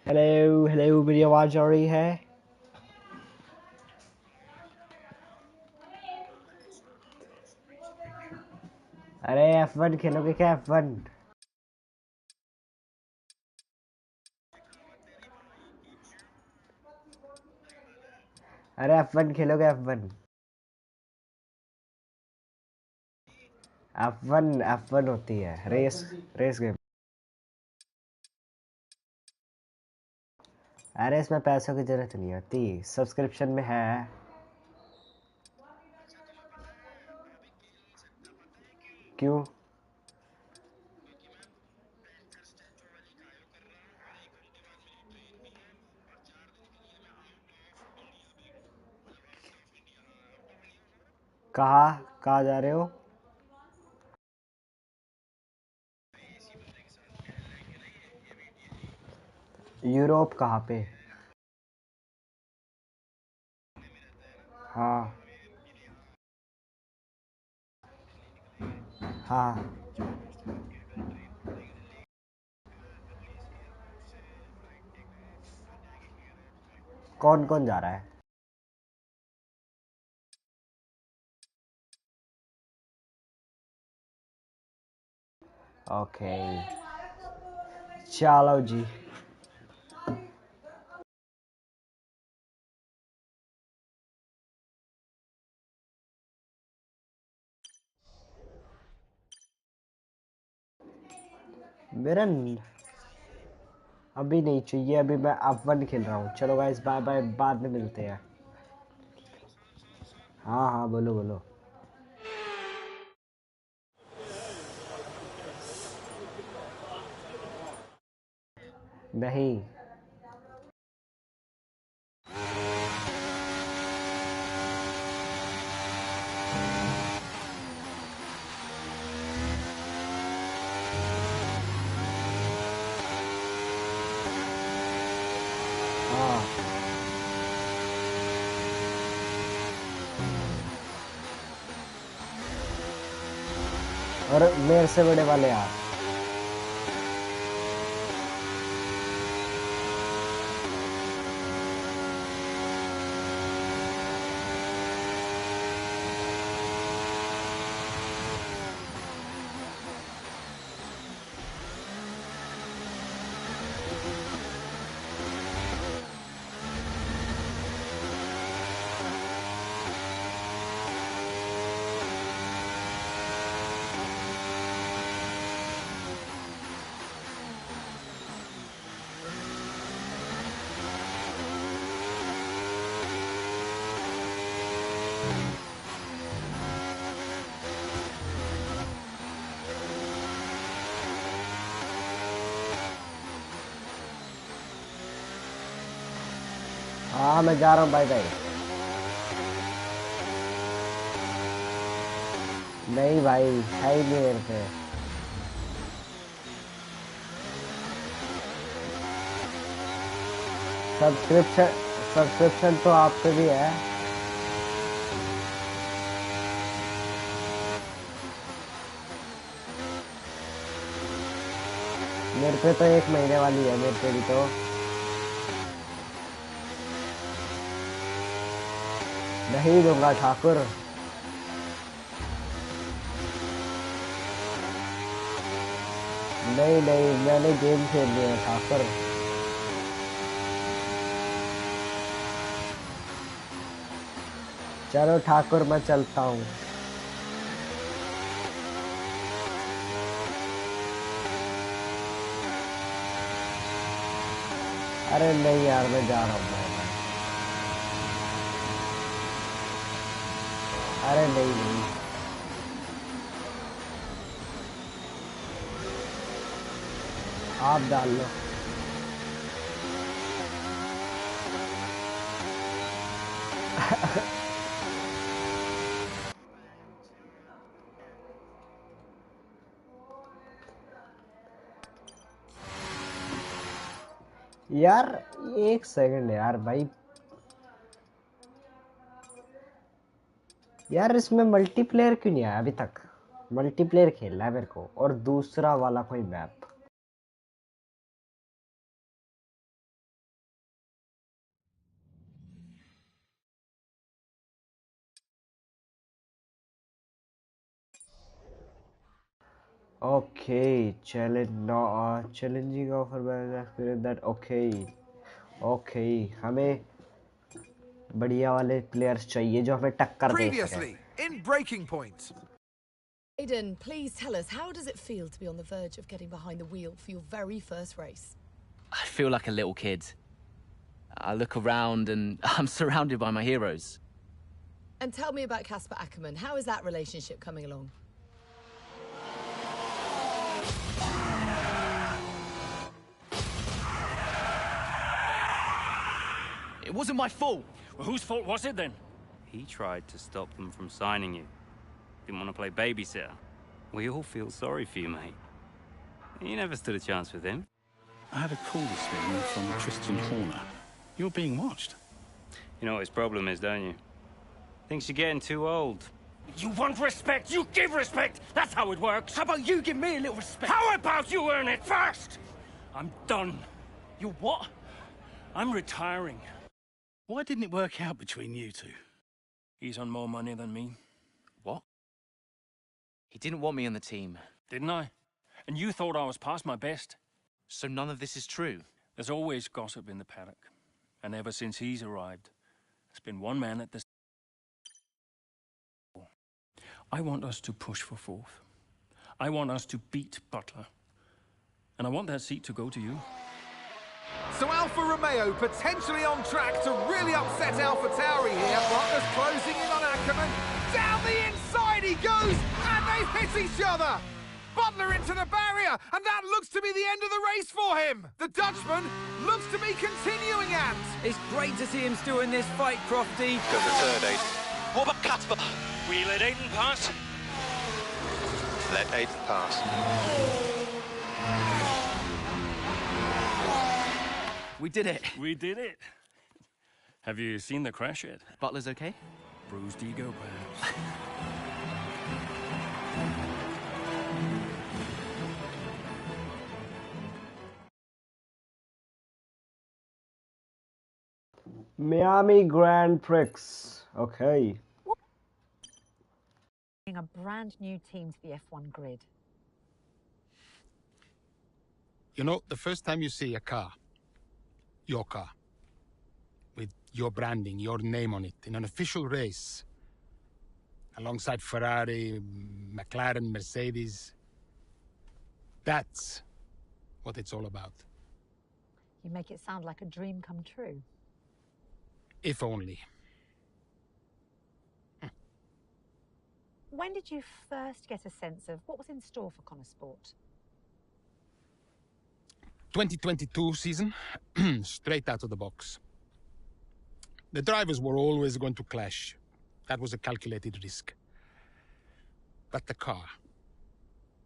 Hello hello, मेरी आवाज आ रही है? अरे F1 खेलोगे क्या? F1? अरे F1 खेलोगे? F1 F1 F1 होती है रेस गेम। अरे इसमें पैसों की जरूरत नहीं होती, सब्सक्रिप्शन में है। क्यों? कहाँ जा रहे हो? यूरोप कहाँ पे? हाँ हाँ। कौन कौन जा रहा है? ओके, चलो जी। मेरा अभी नहीं चाहिए, अभी मैं F1 खेल रहा हूँ। चलो गाइस, बाय बाय, बाद में मिलते हैं। हाँ हाँ, बोलो बोलो। नहीं। हाँ, और मेरे से बड़े वाले यार। हाँ, मैं जा रहा हूँ, बाय बाय। नहीं भाई, है ही नहीं मेरे पे। सब्सक्रिप्शन सब्सक्रिप्शन तो आप पे भी है। मेरे पे तो 1 महीने वाली है, मेरे पे भी तो। नहीं दूंगा ठाकुर। नहीं नहीं, मैंने गेम खेल लिया है ठाकुर। चलो ठाकुर, मैं चलता हूँ। अरे नहीं यार, मैं जा रहा हूँ, बाय बाय। अरे नहीं नहीं। आप डाल लो। यार 1 सेकंड यार भाई। यार इसमें मल्टीप्लेयर क्यों नहीं आया अभी तक? मल्टीप्लेयर खेलना है मेरे को, और दूसरा वाला कोई map. Okay, challenge no challenging offer by experience that okay हमें बढ़िया वाले प्लेयर्स चाहिए जो हमें टक्कर दे सके. Previously in Breaking Point. Aiden, please tell us, how does it feel to be on the verge of getting behind the wheel for your very first race? I feel like a little kid. I look around and I'm surrounded by my heroes. And tell me about Casper Ackerman. How is that relationship coming along? It wasn't my fault. Well, whose fault was it then? He tried to stop them from signing you. Didn't want to play babysitter. We all feel sorry for you, mate. You never stood a chance with him. I had a call this morning from Tristan Horner. You're being watched. You know what his problem is, don't you? Thinks you're getting too old. You want respect, you give respect! That's how it works! How about you give me a little respect? How about you earn it first? I'm done. You what? I'm retiring. Why didn't it work out between you two? He's on more money than me. What? He didn't want me on the team. Didn't I? And you thought I was past my best? So none of this is true? There's always gossip in the paddock. And ever since he's arrived, there's been one man at the... I want us to push for fourth. I want us to beat Butler. And I want that seat to go to you. So Alfa Romeo potentially on track to really upset AlphaTauri here. Butler's closing in on Ackerman. Down the inside he goes, and they hit each other. Butler into the barrier, and that looks to be the end of the race for him. The Dutchman looks to be continuing and... It's great to see him still in this fight, Crofty. Go for third, Aiden. What about Casper? We let Aiden pass? Let Aiden pass. We did it. We did it. Have you seen the crash yet? Butler's okay? Bruised ego, perhaps. Miami Grand Prix. Okay. A brand new team to the F1 grid. You know, the first time you see a car, your car, with your branding, your name on it, in an official race, alongside Ferrari, McLaren, Mercedes, that's what it's all about. You make it sound like a dream come true. If only. When did you first get a sense of what was in store for Connor Sport? 2022 season, straight out of the box. The drivers were always going to clash. That was a calculated risk. But the car...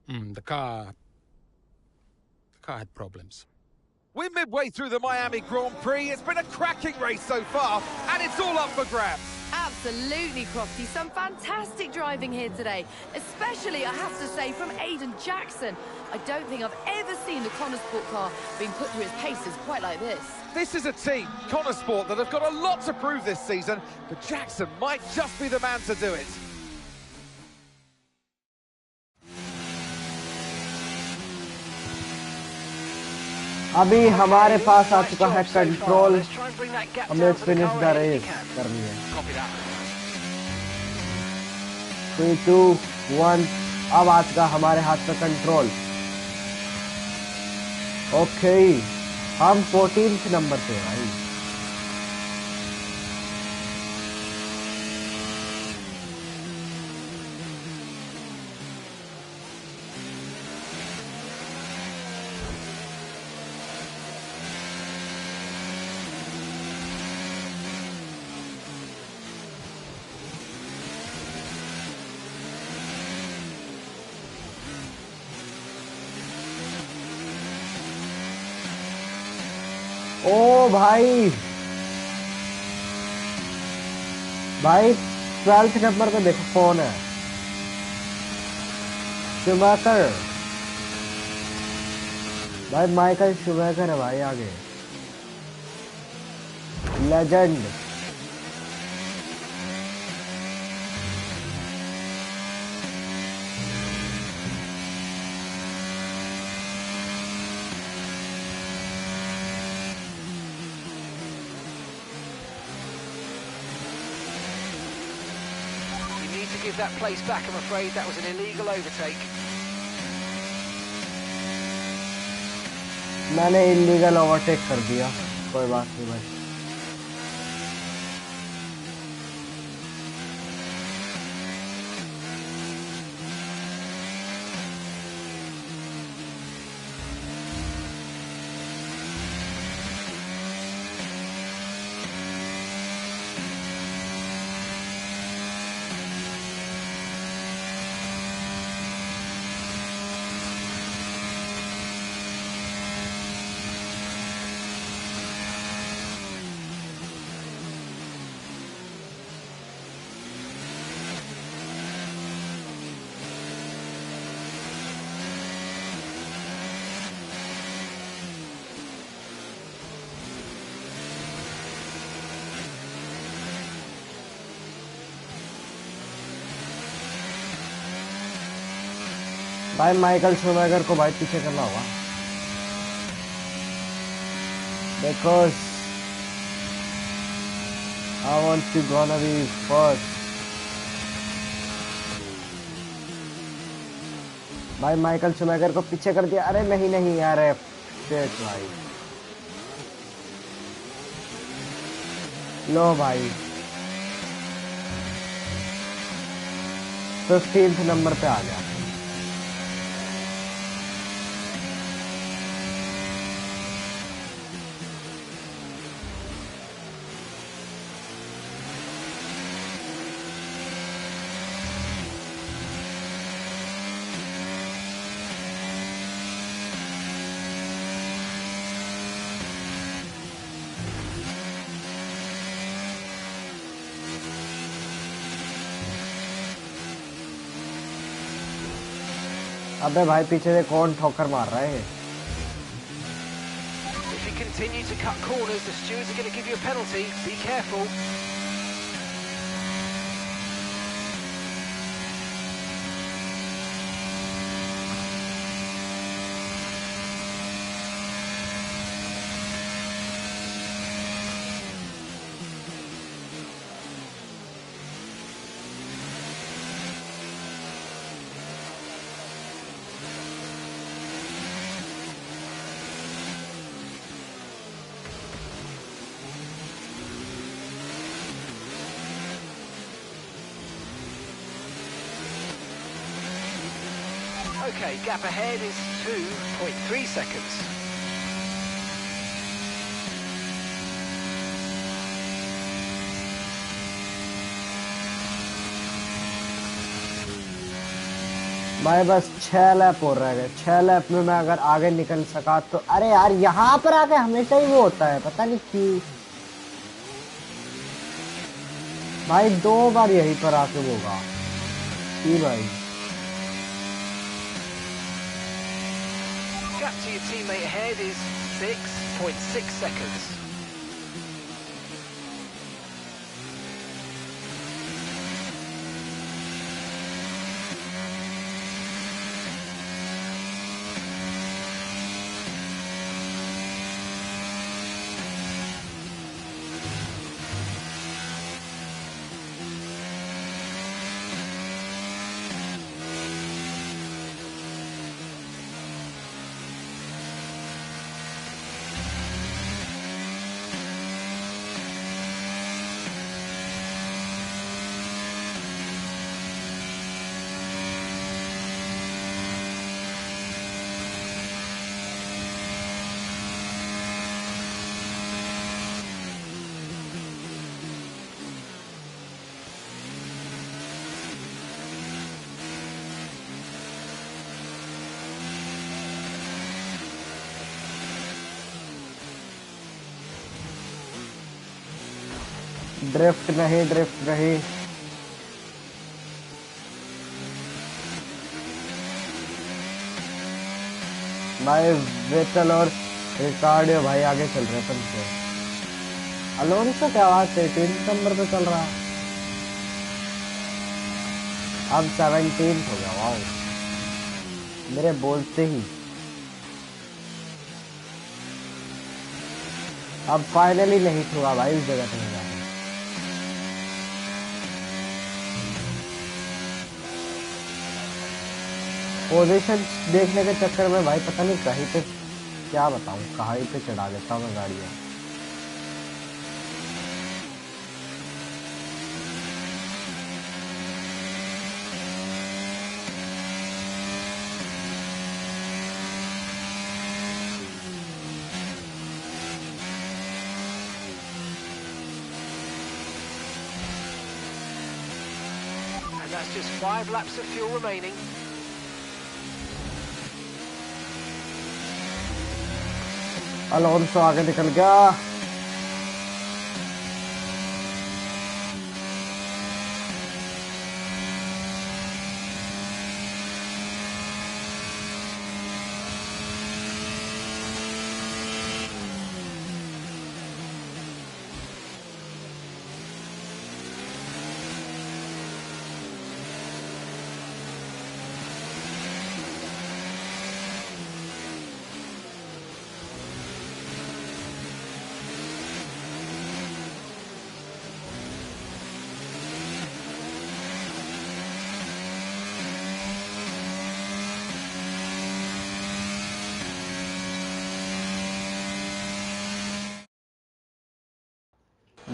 the car had problems. We're midway through the Miami Grand Prix. It's been a cracking race so far, and it's all up for grabs. Absolutely, Crofty. Some fantastic driving here today. Especially, I have to say, from Aiden Jackson. I don't think I've ever seen the Connor Sport car being put through its paces quite like this. This is a team, Connor Sport, that have got a lot to prove this season, but Jackson might just be the man to do it. अभी हमारे पास आ चुका है control. हमें finish the race करनी है. 3, 2, 1. अब आ चुका हमारे हाथ में कंट्रोल. ओके, हम 14th नंबर पे हैं भाई. ओ भाई 12th नंबर पे देखो कौन है. शुमाकर भाई, माइकल शुमाकर है भाई. आगे legend. give that place back, I'm afraid. That was an illegal overtake. मैंने इलीगल ओवरटेक कर दिया, कोई बात नहीं भाई। भाई माइकल शूमेकर को भाई पीछे करना होगा, because I want to gonna be first। भाई माइकल शूमेकर को पीछे कर दिया। अरे नहीं यार, शिट भाई। लो भाई 15th नंबर पे आ गया। अबे भाई पीछे से कौन ठोकर मार रहा है? If you continue to cut corners, the stewards are going to give you a penalty. Be careful. Okay, gap ahead is 2.3 seconds. भाई बस 6 लैप हो रहा है। 6 लैप में मैं अगर आगे निकल सका तो। अरे यार यहाँ पर आके हमेशा ही वो होता है, पता नहीं क्यों भाई। 2 बार यहीं पर आके होगा भाई। Gap to your teammate ahead is 6.6 seconds. Drift नहीं भाई। वेटल और रिकार्डियो भाई आगे चल रहे हैं। से अलोन्सो क्या बात है, 13 नंबर पे चल रहा, अब 17 हो गया। वाओ, मेरे बोलते ही अब फाइनली नहीं छुआ भाई, इस जगह पे जाके। पोजीशन देखने के चक्कर में भाई पता नहीं कहीं पे क्या बताऊं, कहीं पे चढ़ा देता हूँ मैं गाड़ियाँ। That's just 5 laps of fuel remaining. Alonso आगे निकल गया।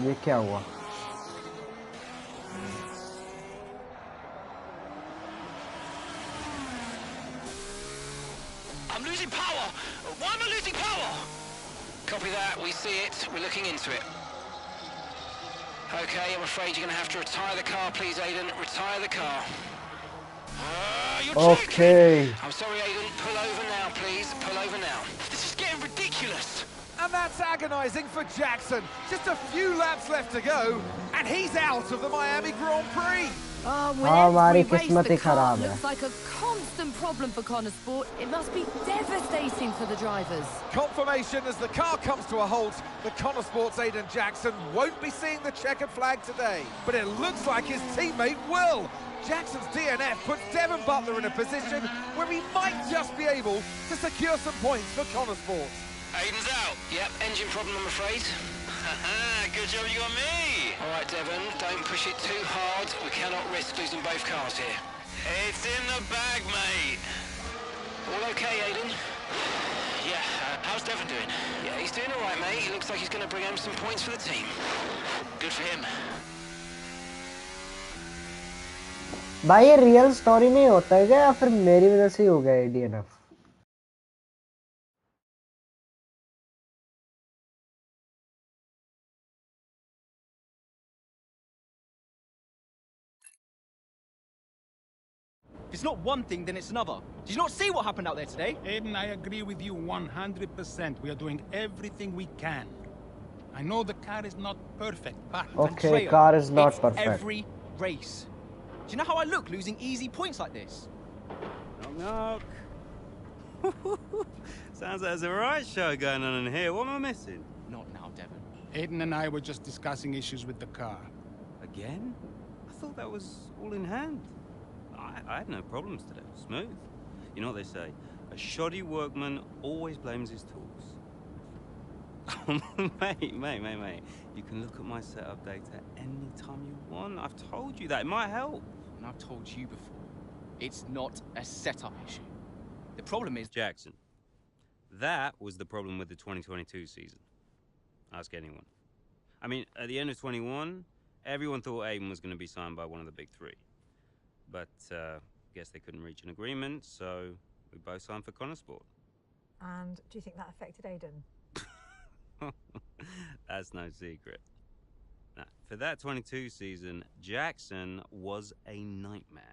ये क्या हुआ? I'm losing power. Why am I losing power? Copy that. We see it. We're looking into it. Okay, I'm afraid you're going to have to retire the car, please, Aiden. Retire the car. You're Okay. I'm sorry, Aiden. Pull over now, please. Pull over now. This is getting ridiculous. And that's agonising for Jackson. Just a few laps left to go, and he's out of the Miami Grand Prix. हमारी किस्मत ही खराब है। Looks like a constant problem for Connor Sport. It must be devastating for the drivers. Confirmation as the car comes to a halt. The Connor Sport's Aiden Jackson won't be seeing the checkered flag today, but it looks like his teammate will. Jackson's DNF puts Devon Butler in a position where he might just be able to secure some points for Connor Sport. Aiden's out. Yep, engine problem, I'm afraid. Good job you got me. All right, Devon, don't push it too hard. We cannot risk losing both cars here. It's in the bag, mate. All okay, Aiden? Yeah, how's Devon doing? Yeah, he's doing all right, mate. He looks like he's going to bring home some points for the team. Good for him. भाई ये real story में होता है क्या या फिर मेरी वजह से ही हो गया DNF? If it's not one thing, then it's another. Did you not see what happened out there today? Aiden, I agree with you 100%. We are doing everything we can. I know the car is not perfect, but... Okay, car is not perfect. Every race. Do you know how I look losing easy points like this? Knock, knock. Sounds like there's a right show going on in here. What am I missing? Not now, Devon. Aiden and I were just discussing issues with the car. Again? I thought that was all in hand. I had no problems today. Smooth. You know what they say? A shoddy workman always blames his tools. mate. You can look at my setup data any time you want. I've told you that. It might help. And I've told you before, it's not a setup issue. The problem is... Jackson, that was the problem with the 2022 season. Ask anyone. I mean, at the end of 21, everyone thought Aiden was going to be signed by one of the big three. But, guess they couldn't reach an agreement, so we both signed for Connor Sport. And do you think that affected Aiden? That's no secret. Now, for that 22 season, Jackson was a nightmare.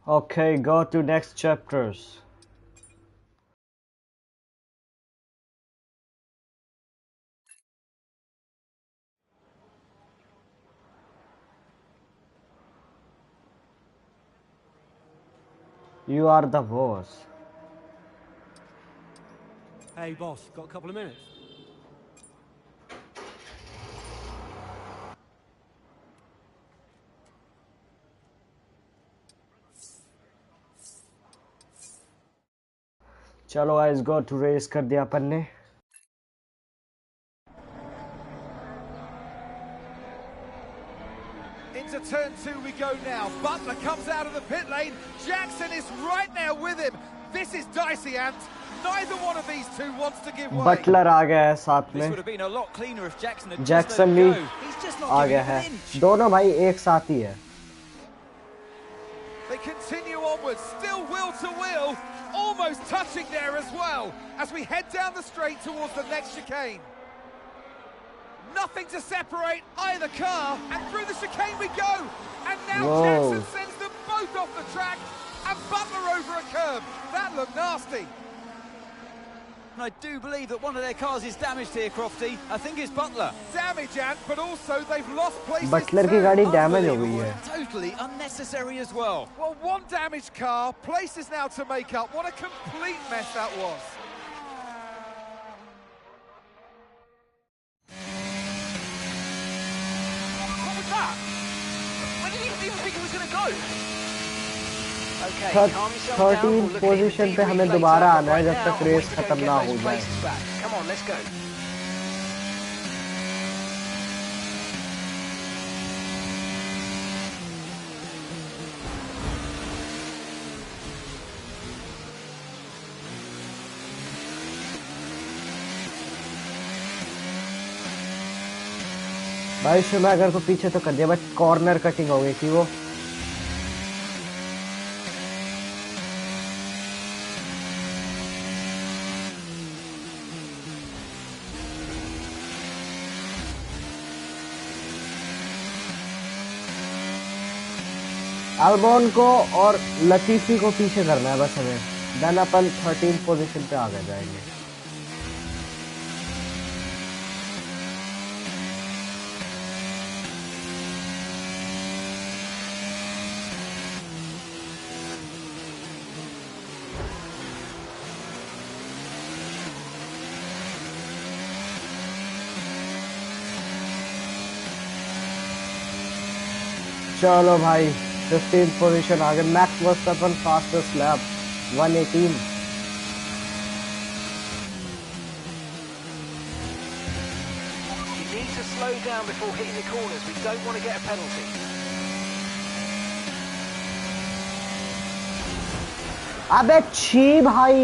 Okay, go to next chapters. You are the boss. Hey, boss, got a couple of minutes? चलो guys, go to race कर दिया अपन ने. Into turn 2 we go now. Butler comes out of the pit lane. Jackson is right now with him. This is dicey, Ant. Neither one of these two wants to give way. Butler आ गया है साथ में. Jackson भी आ गया है. दोनों भाई एक साथ ही है. They continue onwards, still wheel to wheel, almost touching there as well, as we head down the straight towards the next chicane. Nothing to separate either car, and through the chicane we go. And now Jackson sends them both off the track, and Butler over a curb. That looked nasty. And I do believe that one of their cars is damaged here, Crofty. I think it's Butler. Damage, Ant, but also they've lost places. Butler की गाड़ी damage हो गई है. Totally unnecessary as well. Well, one damaged car, places now to make up. What a complete mess that was. What was that? When did he even think he was going to go? 13 position पे हमें दोबारा आना है जब तक race खत्म ना हो जाए. Come on, let's go. भाई शुमागर को पीछे तो कर दिया, बट कॉर्नर कटिंग हो गई थी वो. अल्बोन को और लतीफी को पीछे करना है बस हमें. देन अपन 13 पोजीशन पे आगे जाएंगे. चलो भाई 15th पोजीशन आगे. Max Verstappen fastest lap 118. You need to slow down before hitting the corners. We don't want to get a penalty. अबे छी भाई.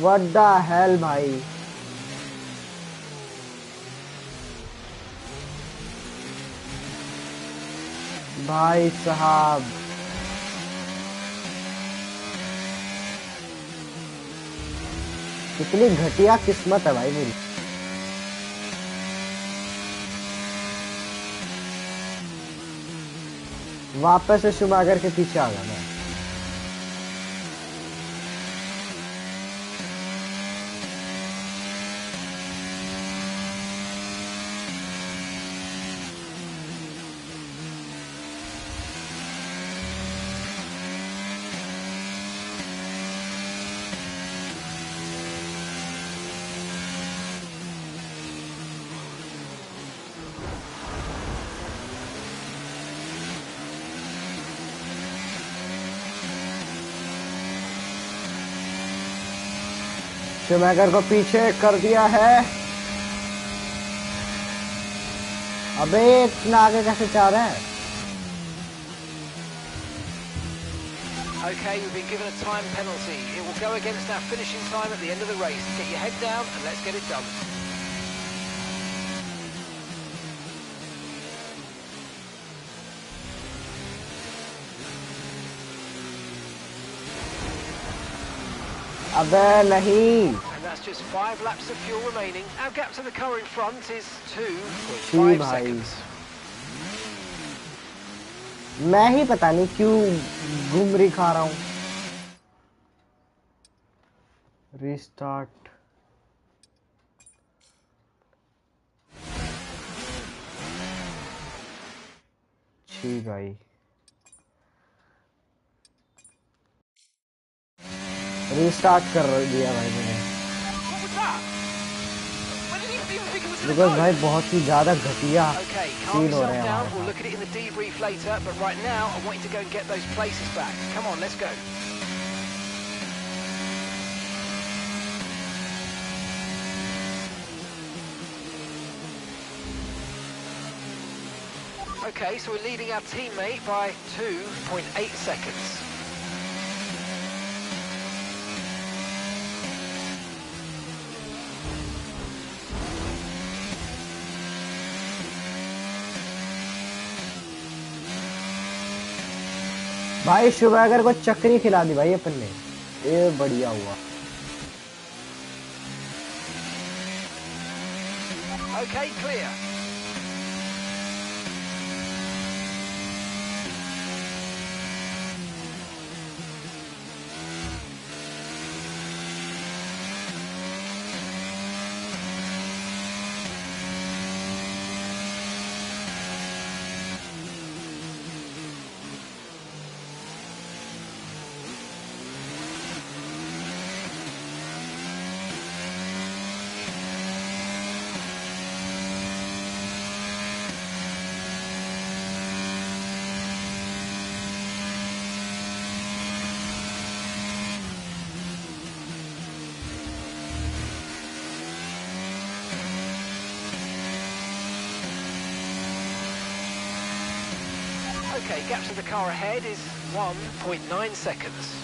What the hell भाई. भाई साहब कितनी घटिया किस्मत है भाई मेरी. वापस से शुमागर के पीछे आ गया मैं. शुमागर को पीछे कर दिया है. अबे इतना आगे कैसे जा रहा है. Okay, we've been given a time penalty. It will go against our finishing time at the end of the race. Get your head down and let's get it done. अबे नहीं. And that's just 5 laps of fuel remaining. Our gap to the car in front is 2.5 seconds. मैं ही पता नहीं क्यों घुमरी खा रहा हूँ. Restart. छी भाई रीस्टार्ट कर दिया भाई मैंने बिकॉज भाई बहुत ही ज्यादा घटिया सीन हो रहे हैं हमारे We'll look at it in the debrief later, but right now I want you to go and get those places back. Come on, let's go. Okay, so we're leading our teammate by 2.8 seconds. भाई शुभैगर को चक्री खिला दी भाई अपन ने ये बढ़िया हुआ Okay, clear. Okay, gap to the car ahead is 1.9 seconds.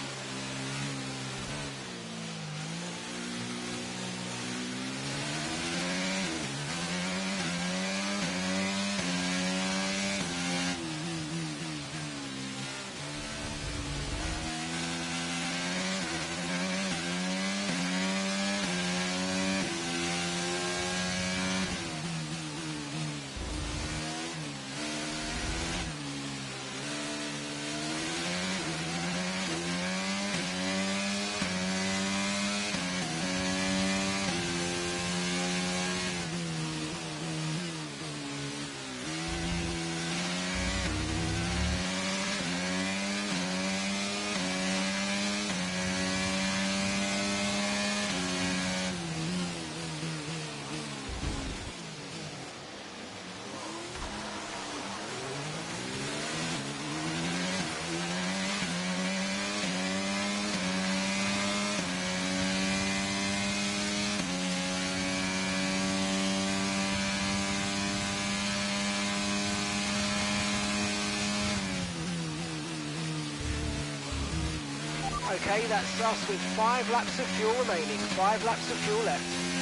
Okay, that's us with 5 laps of fuel remaining. 5 laps of fuel left.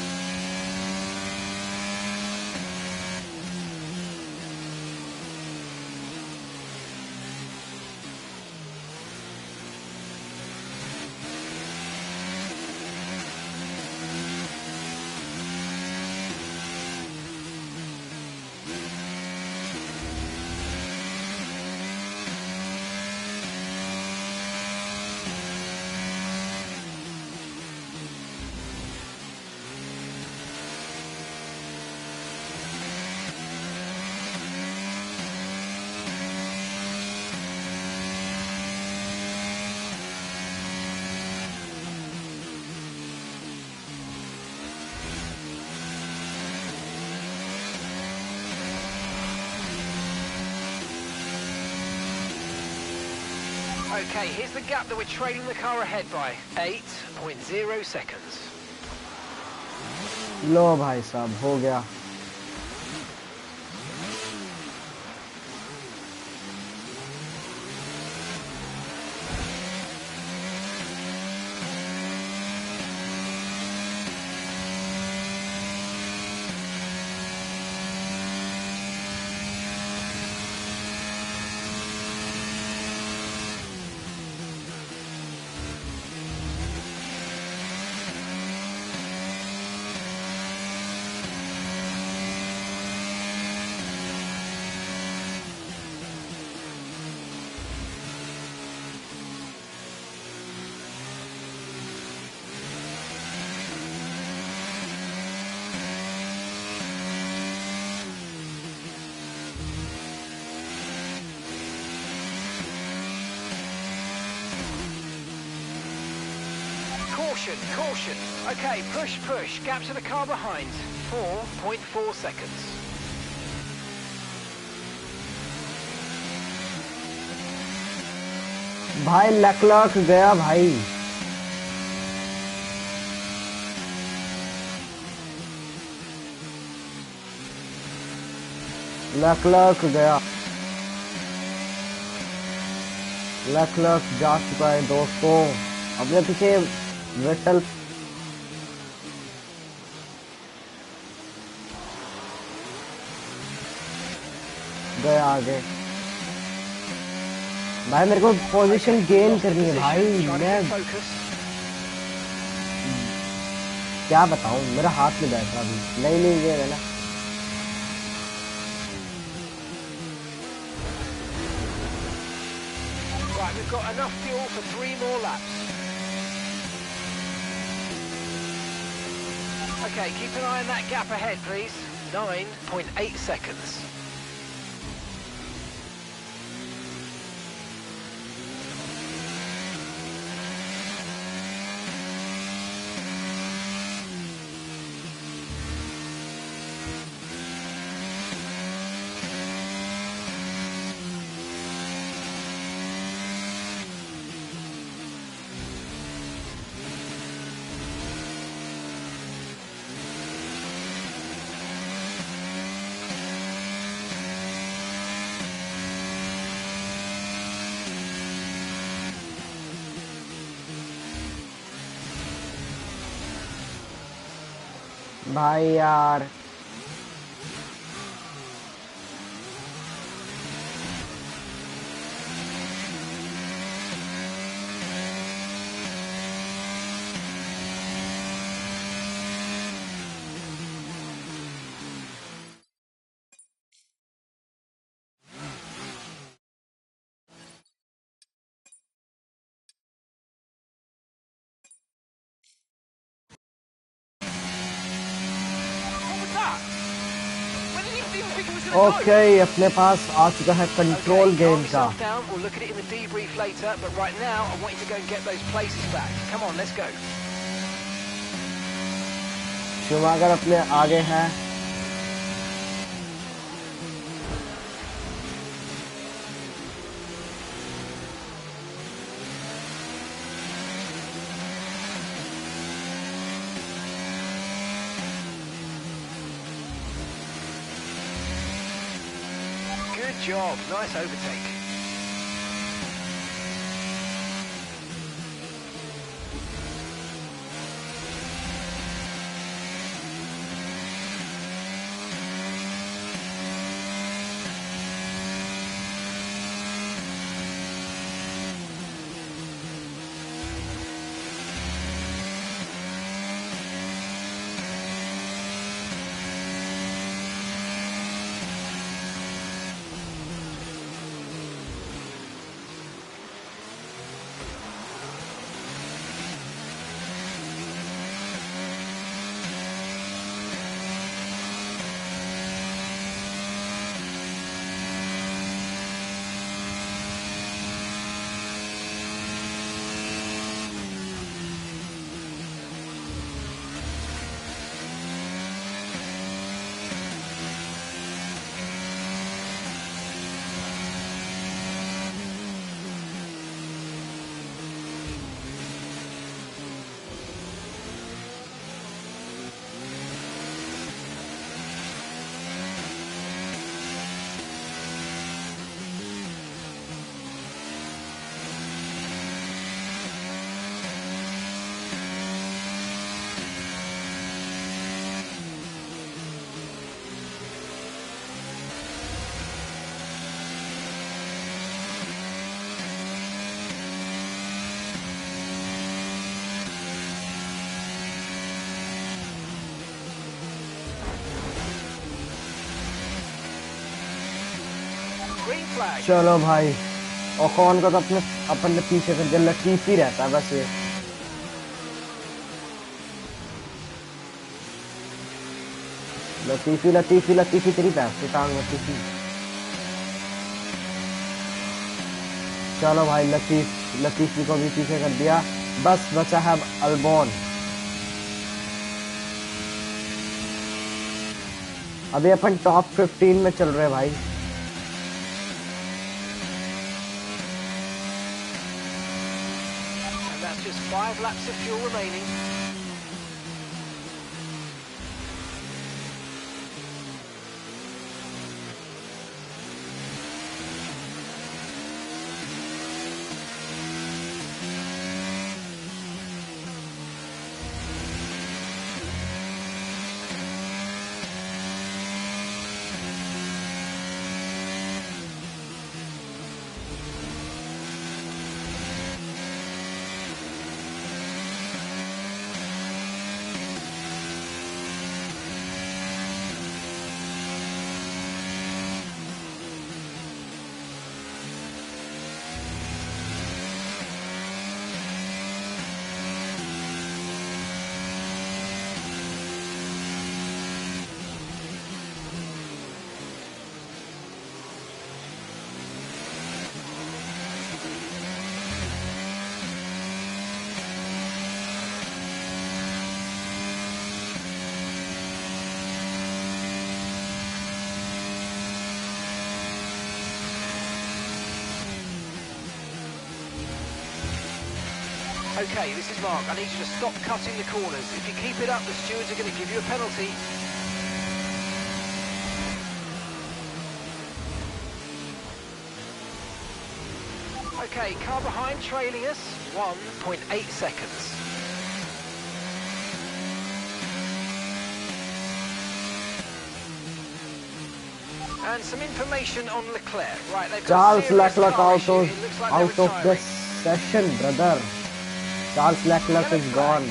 Okay, here's the gap that we're trailing the car ahead by. 8.0 seconds. लो भाई साहब हो गया Caution, caution. Okay, push, push. Gap to the car behind. 4.4 seconds. भाई luck गया भाई। Luck गया। Luck जा चुका है दोस्तों। अपने पीछे वेटल गया आगे। भाई मेरे को पोजीशन गेन करनी है भाई। मैं क्या बताऊं, मेरा हाथ में बैठ रहा अभी। नहीं ये है ना। Right, we've got enough fuel for 3 more laps. Okay, keep an eye on that gap ahead, please. 9.8 seconds. भाई यार ओके, अपने पास आ चुका है कंट्रोल गेम का। शुमागर अपने आगे है। Good job, nice overtake. चलो भाई, ओकॉन को तो अपन ने पीछे कर दिया। लतीफी रहता है बस ये। लतीफी तेरी पैर से टांग लतीफी। चलो भाई, लतीफी को भी पीछे कर दिया। बस बचा है अब अल्बोन। अभी अपन टॉप 15 में चल रहे हैं भाई। And that's just 5 laps of fuel remaining. Okay, this is Mark. I need you to stop cutting the corners. If you keep it up, the stewards are going to give you a penalty. Okay, car behind trailing us, 1.8 seconds. And some information on Leclerc. Right, they've got Charles Leclerc out of the session, brother. Charles Leclerc is gone.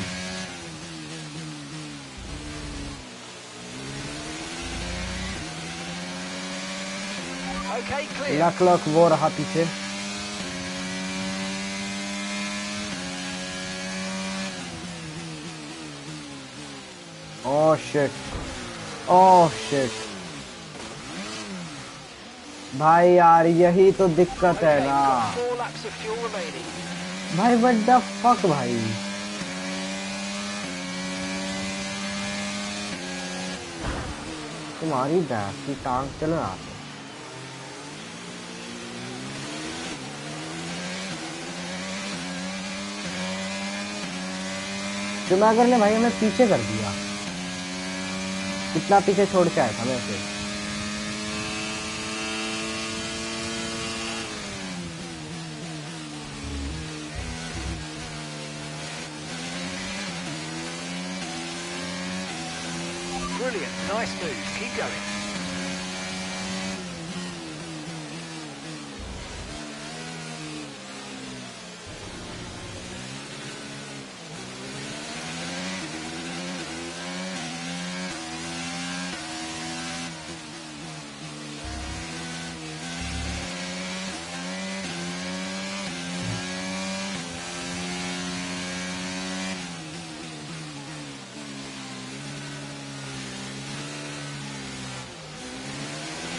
Okay, clear. Leclerc वो रहा पीछे. Oh shit. Oh shit. भाई यार यही तो दिक्कत है ना. भाई what the fuck भाई. तुम्हारी बैक की टांग चलो आप. जुमागर ने भाई हमें पीछे कर दिया. कितना पीछे छोड़ के आया था मैं उसे. Brilliant, nice move, keep going.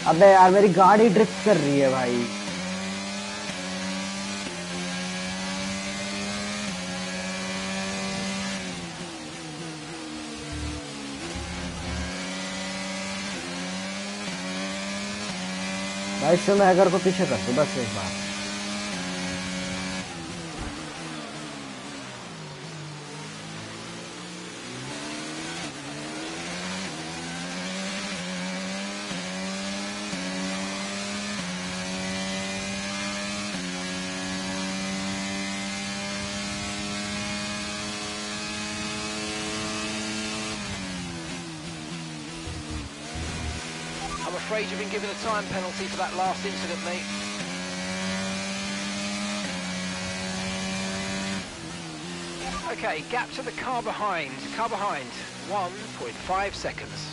अबे यार मेरी गाड़ी ड्रिफ्ट कर रही है भाई. भाई शुमेगर को पीछे कर दो बस एक बार. I'm afraid you've been given a time penalty for that last incident, mate. Okay, gap to the car behind. Car behind, 1.5 seconds.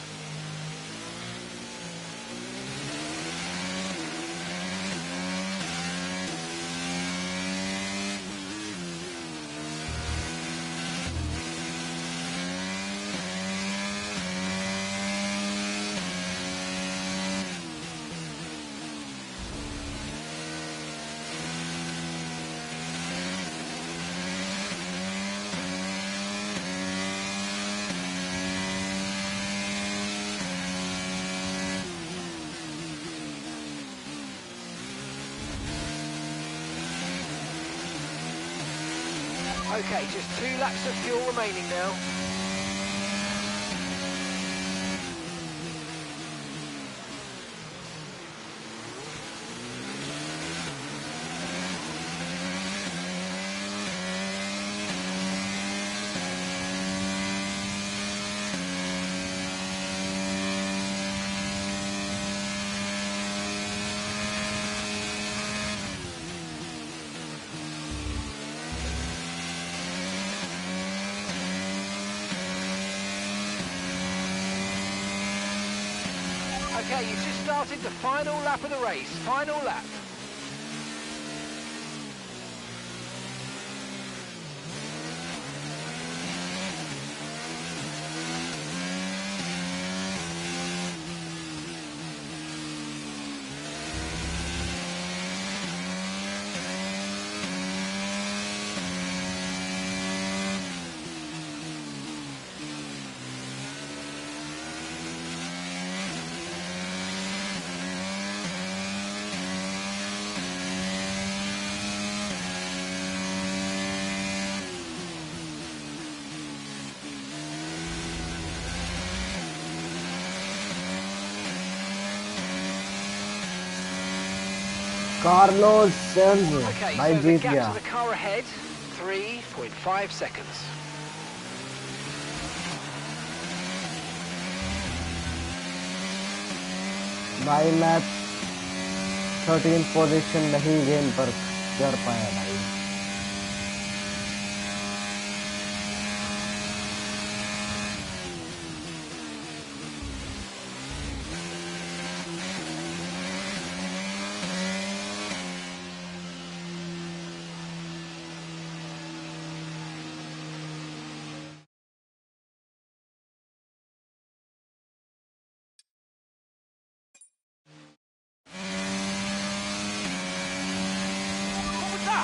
Okay, just 2 laps of fuel remaining now. Okay, you've just started the final lap of the race. Final lap. Carlos Sainz Okay, भाई so the Jeet gap गया. to the car ahead, 3.5 seconds. भाई मैं 13th position नहीं game पर कर पाया भाई.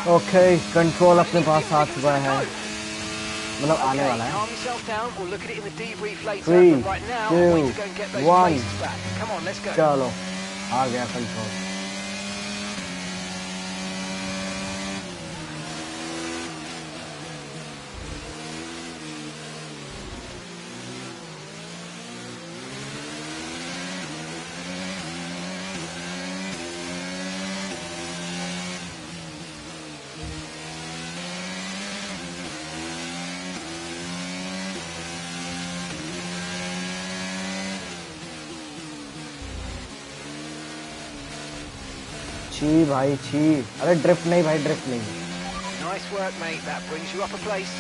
Okay control अपने पास आ चुका है, मतलब आने वाला है. Calm yourself down. We'll look at it in the debrief later. 3, But right now, 2, I want you to go and get those 1. places back. Come on, let's go. चलो आ गया कंट्रोल. छी भाई छी. अरे ड्रिफ्ट नहीं भाई, ड्रिफ्ट नहीं. Nice work, mate. That brings you up a place.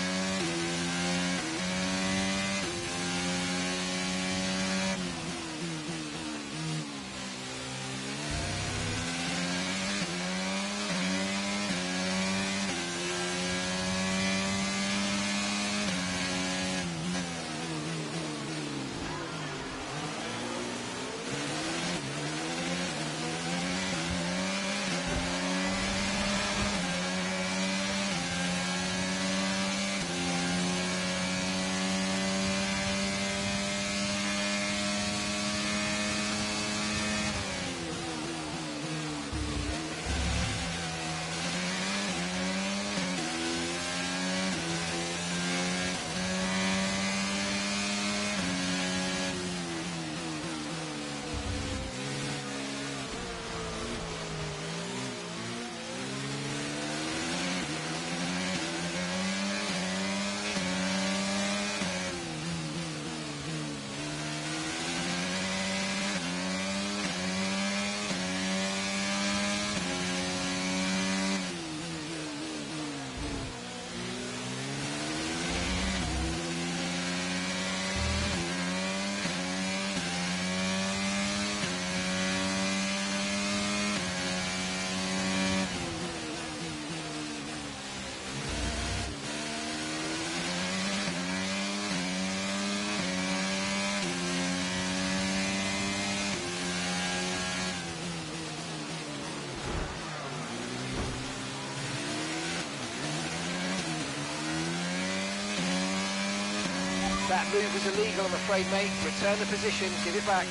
That move was illegal, I'm afraid, mate. Return the position, give it back.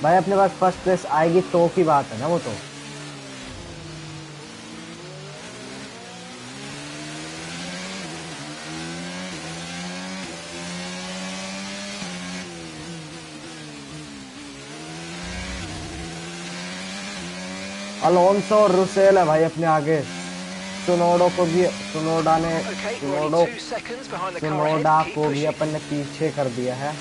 भाई अपने पास फर्स्ट प्लेस आएगी तो की बात है ना वो तो। अलोंसो और रुसेल है भाई अपने आगे। सुनोडा को भी अपन ने पीछे कर दिया है।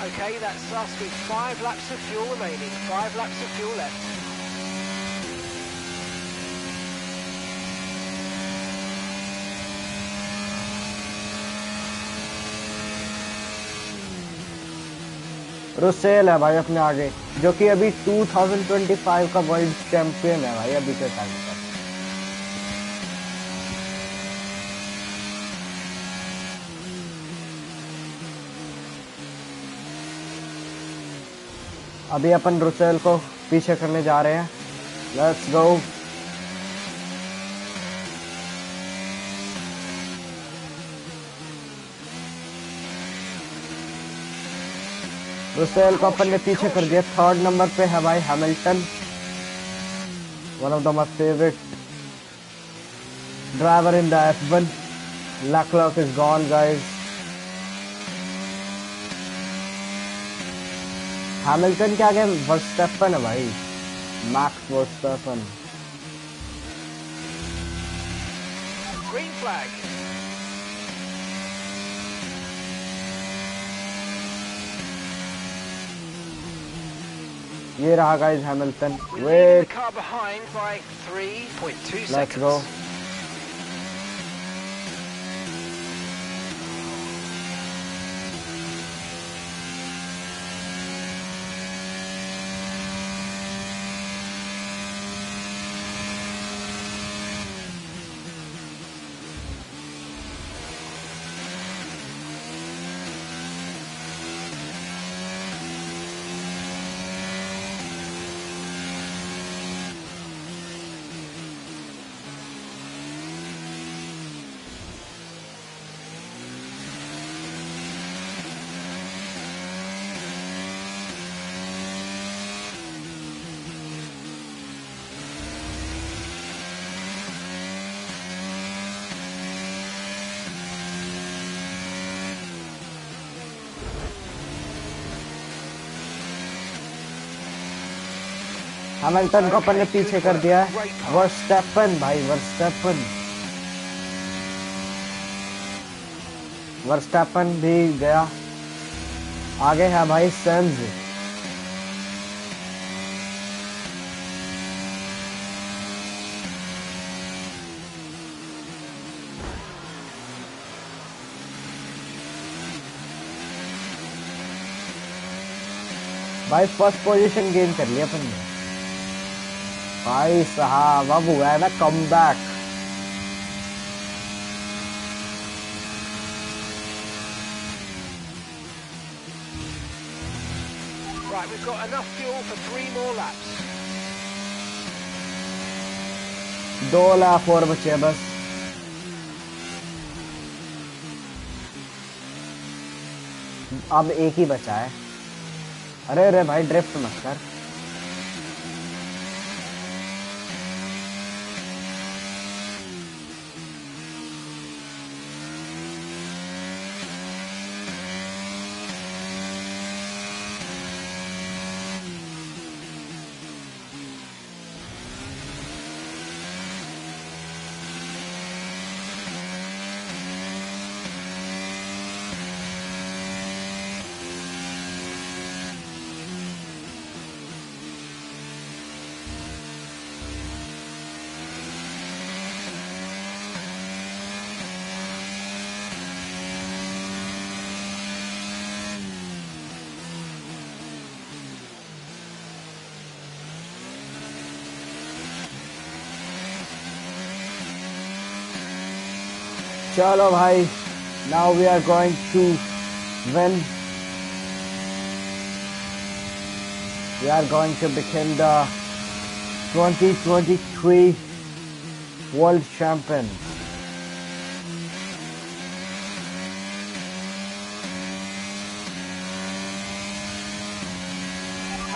Okay, that's us with 5 laps of fuel remaining. 5 laps of fuel left. Russell है भाई अपने आगे, जो कि अभी 2025 का वर्ल्ड चैंपियन है भाई अभी के टाइम पर। अभी अपन रुसेल को पीछे करने जा रहे हैं। Let's go. रुसेल को अपन ने पीछे कर दिया। 3rd नंबर पे है भाई Hamilton, one of the my favourite driver in the F1। Leclerc is gone guys। Hamilton के आगे वर्स्टैपन है भाई, मैक्स वर्स्टैपन। Green flag. ये रहा guys Hamilton. We're the car behind by 3.2 seconds. Let's go. Hamilton को अपन ने पीछे कर दिया है। वर्स्टैपन भाई, वर्स्टैपन भी गया। आगे है भाई सेंज। भाई फर्स्ट पोजीशन गेन कर लिया अपन ने भाई साहब। अब हुआ है ना comeback. Right, we've got enough fuel for 3 more laps. 2 lap और बचे हैं बस। अब एक ही बचा है। अरे अरे भाई ड्रिफ्ट मत कर। Chalo bhai, now we are going to win. We are going to become the 2023 World Champions.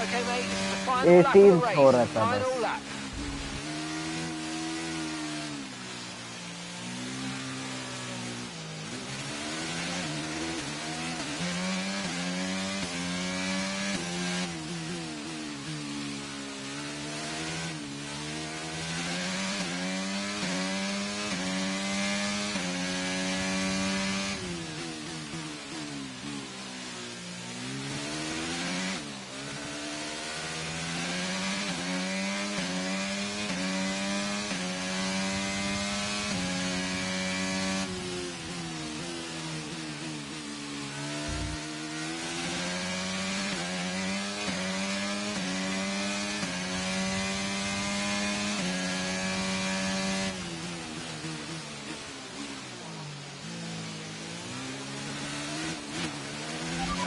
Okay, mate, this is the final lap of the 18th race. हो रहा था Final बस. lap.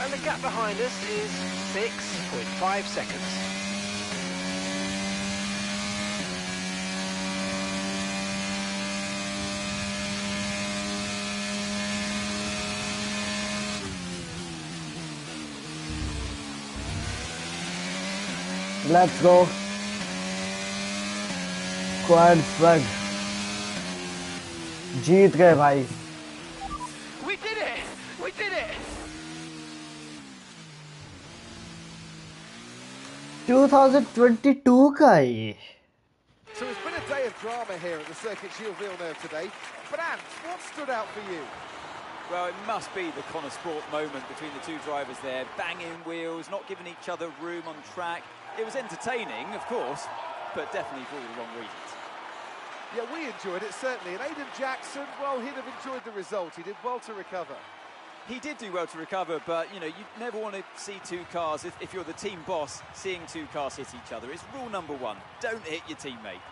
And the gap behind us is 6.5 seconds. Let's go. Quad flag. जीत गए भाई. We did it! We did it! 2022 का ये. So it's been a day of drama here at the Circuit Gilles Villeneuve today. But Ant, what stood out for you? Well, it must be the Connor Sport moment between the two drivers there. Banging wheels, not giving each other room on track. It was entertaining, of course, but definitely for all the wrong reasons. Yeah, we enjoyed it, certainly. And Aiden Jackson, well, he'd have enjoyed the result. He did well to recover. He did do well to recover, but, you know, you never want to see two cars, if you're the team boss, seeing two cars hit each other. It's rule number one. Don't hit your teammate.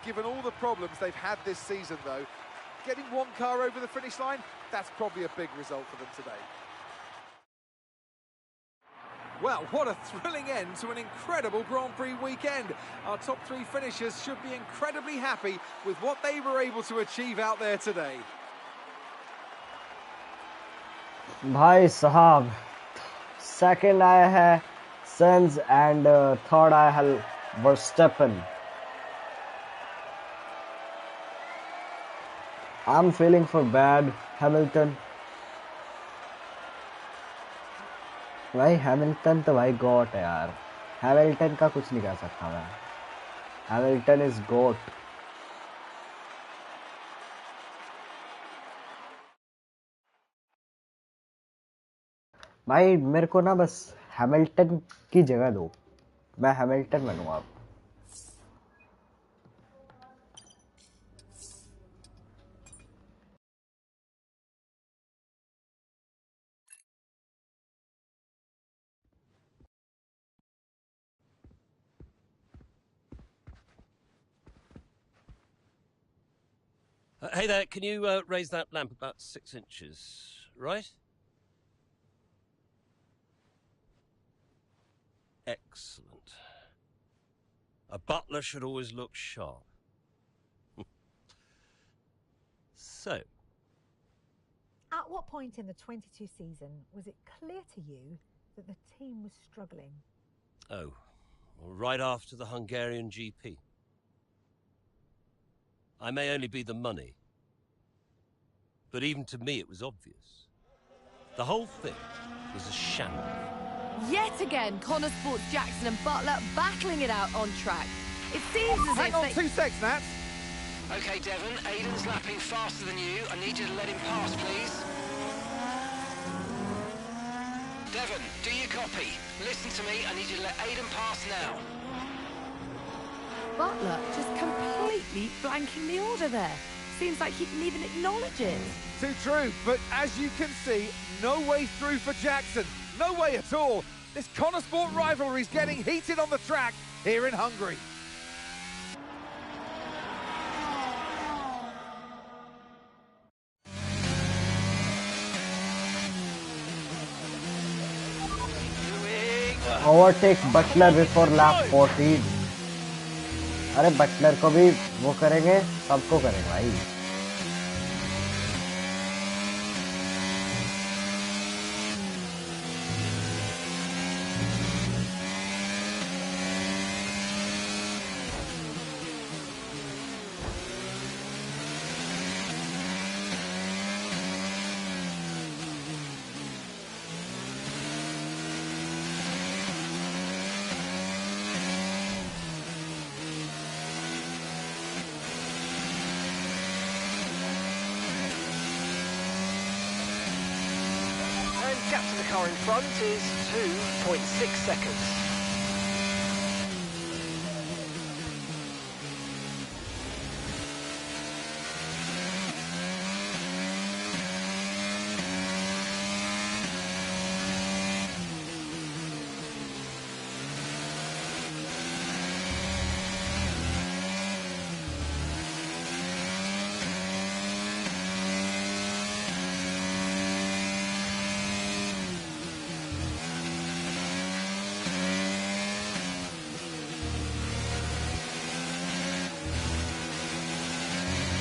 Given all the problems they've had this season, though, getting one car over the finish line, that's probably a big result for them today. Well, what a thrilling end to an incredible Grand Prix weekend. Our top three finishers should be incredibly happy with what they were able to achieve out there today. भाई साहब, second आया है Sainz and third आया है Verstappen. I'm feeling for bad Hamilton. भाई Hamilton तो भाई got है यार. हैमिल्टन का कुछ नहीं कह सकता मैं. Hamilton is got. भाई मेरे को ना बस हैमिल्टन की जगह दो. मैं हैमिल्टन बनूंगा अब. Hey there, can you raise that lamp about 6 inches, right? Excellent. A butler should always look sharp. So. At what point in the 22 season was it clear to you that the team was struggling? Oh, well, right after the Hungarian GP. I may only be the money, but even to me it was obvious. The whole thing was a shambles. Yet again, Connor Sports Jackson and Butler battling it out on track. It seems as Hang if on they... 2 seconds, Nat. Okay, Devon, Aiden's lapping faster than you. I need you to let him pass, please. Devon, do you copy? Listen to me, I need you to let Aiden pass now. Butler just completely blanking the order there. Seems like he didn't even acknowledge it. Too true, but as you can see, no way through for Jackson. No way at all. This Connor Sport rivalry is getting heated on the track here in Hungary. Overtake Butler before lap 14. अरे Buttler को भी वो करेंगे, सबको करेंगे भाई. Gap to the car in front is 2.6 seconds.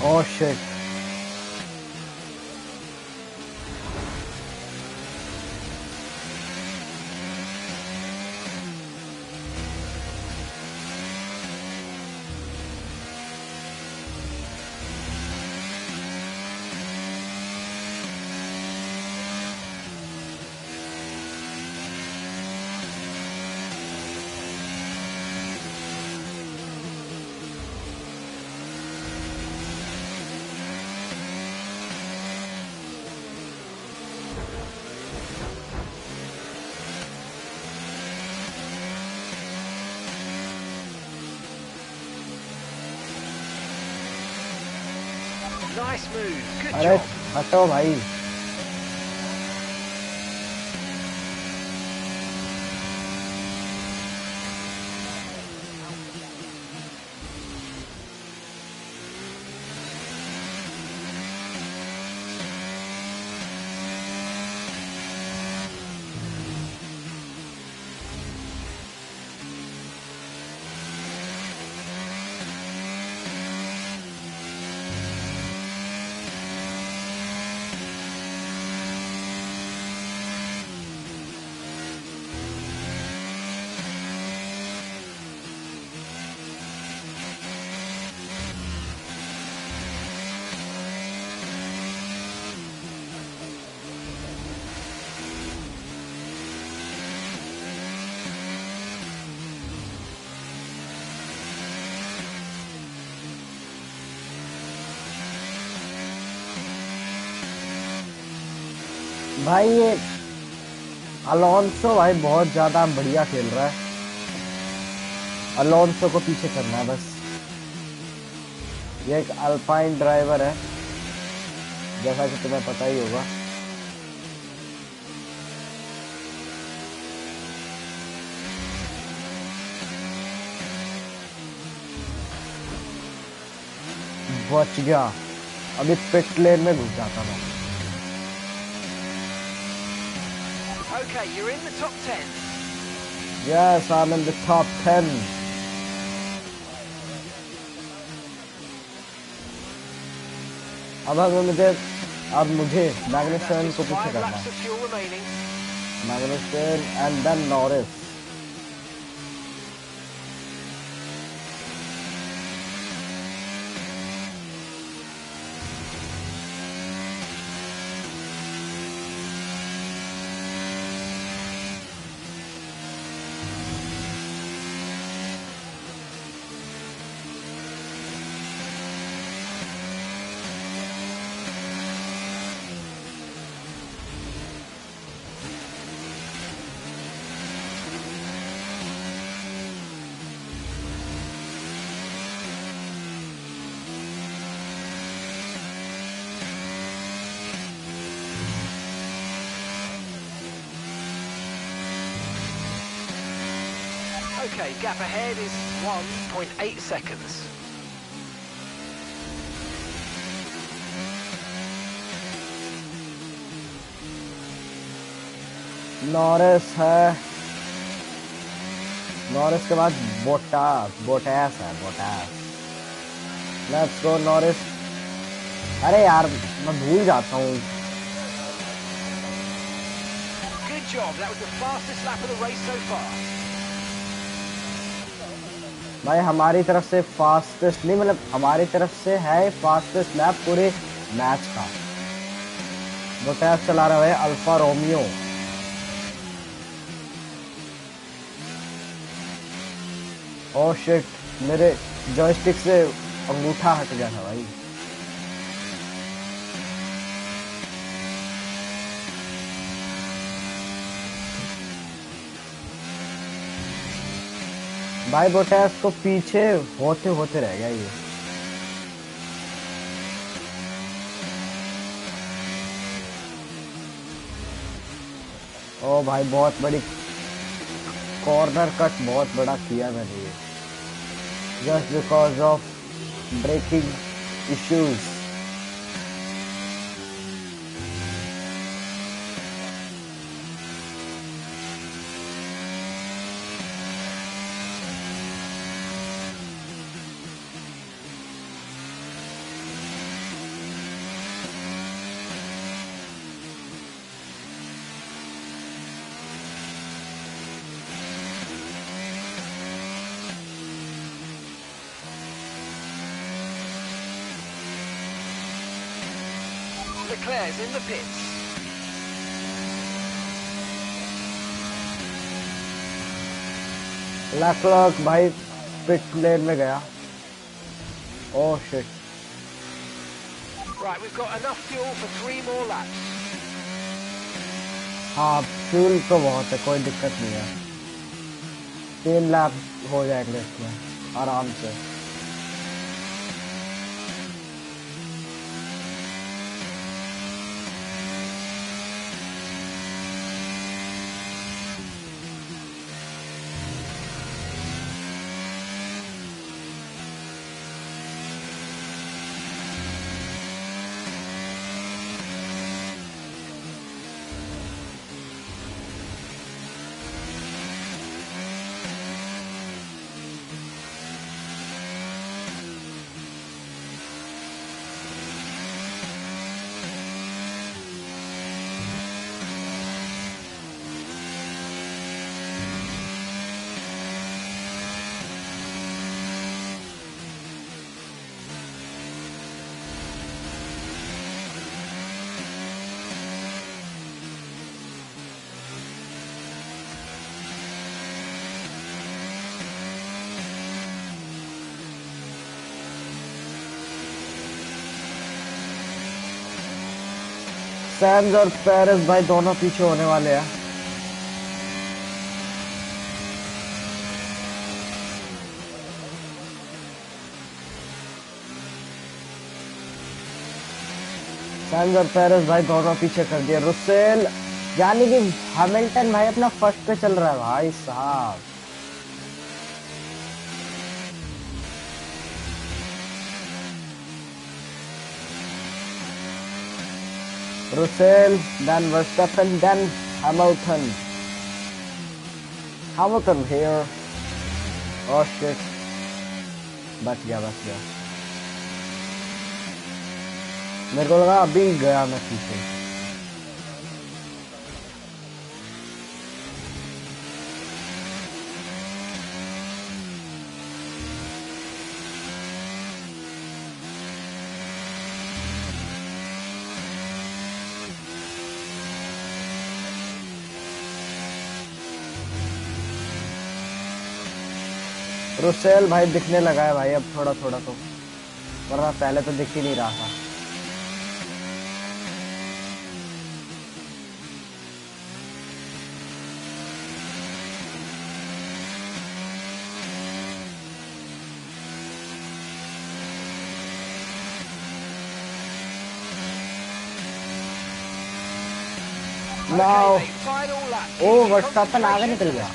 Oh shit. Nice move. Good अरे job. हटो भाई. भाई ये अलोंसो भाई बहुत ज्यादा बढ़िया खेल रहा है. अलोंसो को पीछे करना है बस. ये एक अल्पाइन ड्राइवर है, जैसा कि तुम्हें पता ही होगा. बच गया. अभी पिट लेन में घुस जाता था. Okay, you're in the top 10. Yes, I'm in the top 10. अब मुझे मैग्नेसन को पीछे करना है. मैग्नेसन and then Norris. Okay, gap ahead is 1.8 seconds. Norris है. नॉरिस के बाद बोटास है बोटास। Let's go Norris. अरे यार मैं भूल जाता हूँ। Good job. That was the fastest lap of the race so far. भाई हमारी तरफ से फास्टेस्ट नहीं, मतलब हमारी तरफ से है फास्टेस्ट लैप पूरे मैच का। बोटास चला रहा है अल्फा रोमियो। ओह शिट, मेरे जॉयस्टिक से अंगूठा हट गया था भाई। भाई बोटास को पीछे होते होते रह गया ये। ओ भाई बहुत बड़ी कॉर्नर कट बहुत बड़ा किया मैंने ये, just because of breaking issues. Leclerc's in the pits. Leclerc भाई पिट लेन में गया। Oh shit. Right, we've got enough fuel for 3 more laps. हाँ फ्यूल तो बहुत है, कोई दिक्कत नहीं है। 3 लैप हो जाएंगे इसमें आराम से। सैम्स और पेरेस भाई दोनों पीछे होने वाले हैं। सैम्स और पेरेस भाई दोनों पीछे कर दिए। रुसेल यानी कि हैमिल्टन भाई अपना फर्स्ट पे चल रहा है भाई साहब। Russell, then Verstappen, then Hamilton. Hamilton here. Oh shit. बच गया। मेरे को लगा अभी गया मैं पीछे। रुसेल भाई दिखने लगा है भाई अब थोड़ा थोड़ा तो, वरना पहले तो दिख ही नहीं रहा था। ओ वर्स्टापन आगे निकल गया।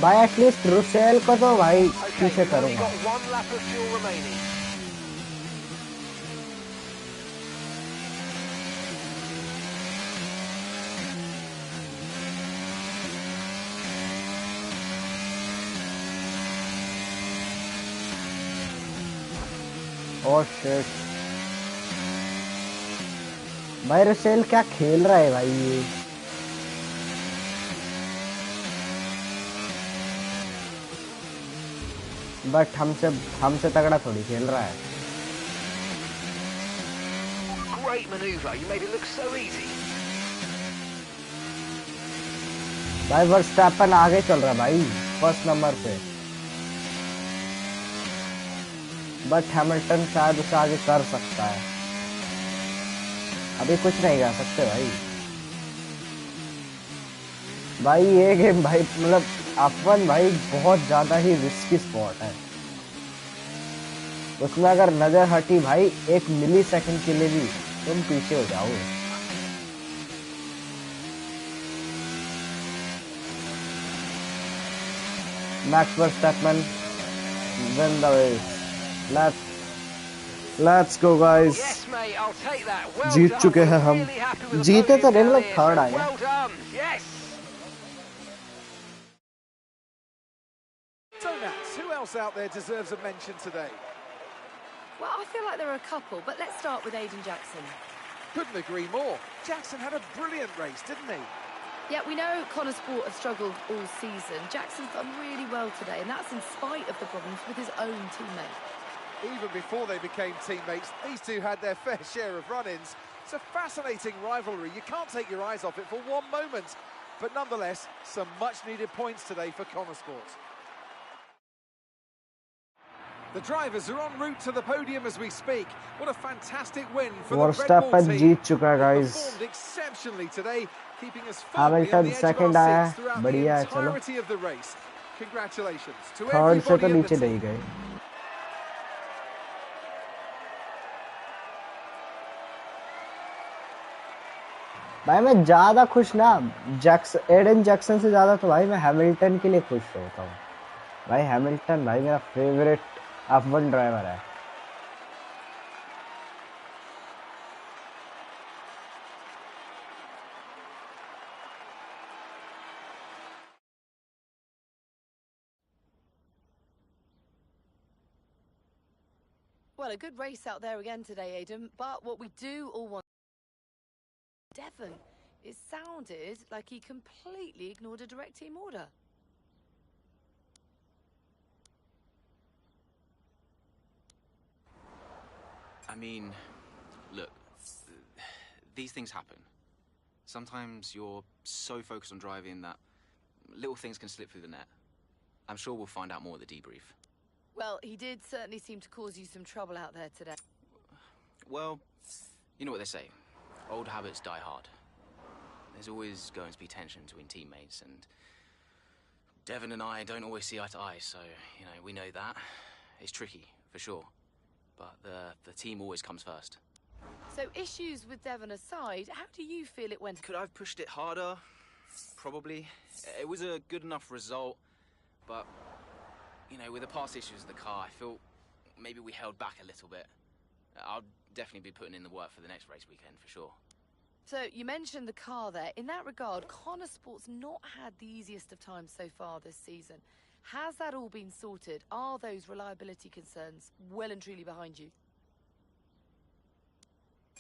भाई एटलीस्ट रुसेल को तो भाई पीछे करूंगा। ओह शिट भाई रसेल क्या खेल रहा है भाई ये बट हमसे तगड़ा थोड़ी खेल रहा है Great maneuver. You made it look so easy. भाई वर्स्टैपन आगे चल रहा है भाई फर्स्ट नंबर पे बट हैमिल्टन शायद उसे आगे कर सकता है अभी कुछ नहीं कर सकते भाई ये गेम भाई मतलब F1 भाई बहुत ज्यादा ही रिस्की स्पॉट है उसमें अगर नजर हटी भाई 1 मिली सेकंड के लिए भी तुम पीछे हो जाओगे Max Verstappen win the race. Let's go guys. Yes, mate, I'll take that. Well Jeet done. चुके हैं हम Really happy with the जीते तो podium नहीं down मतलब here, थर्ड so आए well done. Yes. So Nats, who else out there deserves a mention today? Well, I feel like there are a couple, but let's start with Aiden Jackson. Couldn't agree more. Jackson had a brilliant race, didn't he? Yeah, we know Connor Sport has struggled all season. Jackson's done really well today, and that's in spite of the problems with his own teammate. Even before they became teammates, these two had their fair share of run-ins. It's a fascinating rivalry. You can't take your eyes off it for one moment. But nonetheless, some much-needed points today for Connor Sport. The drivers are en route to the podium as we speak. What a fantastic win for the Red Bull team. जीत चुका है guys. Performed exceptionally today, keeping us firmly on the edge of second our आया seats throughout the बढ़िया है चलो entirety of the race. Congratulations to third से तो everybody in the नीचे team. नहीं गए भाई मैं ज्यादा खुश ना एडन जैक्सन से ज्यादा तो भाई मैं हैमिल्टन के लिए खुश होता हूँ भाई हैमिल्टन भाई मेरा फेवरेट F1 ड्राइवर है Well, a good race out there again today, Aiden, but what we do all want... Devon, it sounded like he completely ignored a direct team order. I mean, look, these things happen. Sometimes you're so focused on driving that little things can slip through the net. I'm sure we'll find out more at the debrief. Well, he did certainly seem to cause you some trouble out there today. Well, you know what they say. Old habits die hard. There's always going to be tension between teammates, and Devon and I don't always see eye to eye, so, you know, we know that. It's tricky, for sure. But the team always comes first. So, issues with Devon aside, how do you feel it went? Could I have pushed it harder? Probably. It was a good enough result, but, you know, with the past issues with the car, I feel maybe we held back a little bit. I'll definitely be putting in the work for the next race weekend, for sure. So, you mentioned the car there. In that regard, Connor Sport's not had the easiest of times so far this season. Has that all been sorted? Are those reliability concerns well and truly behind you?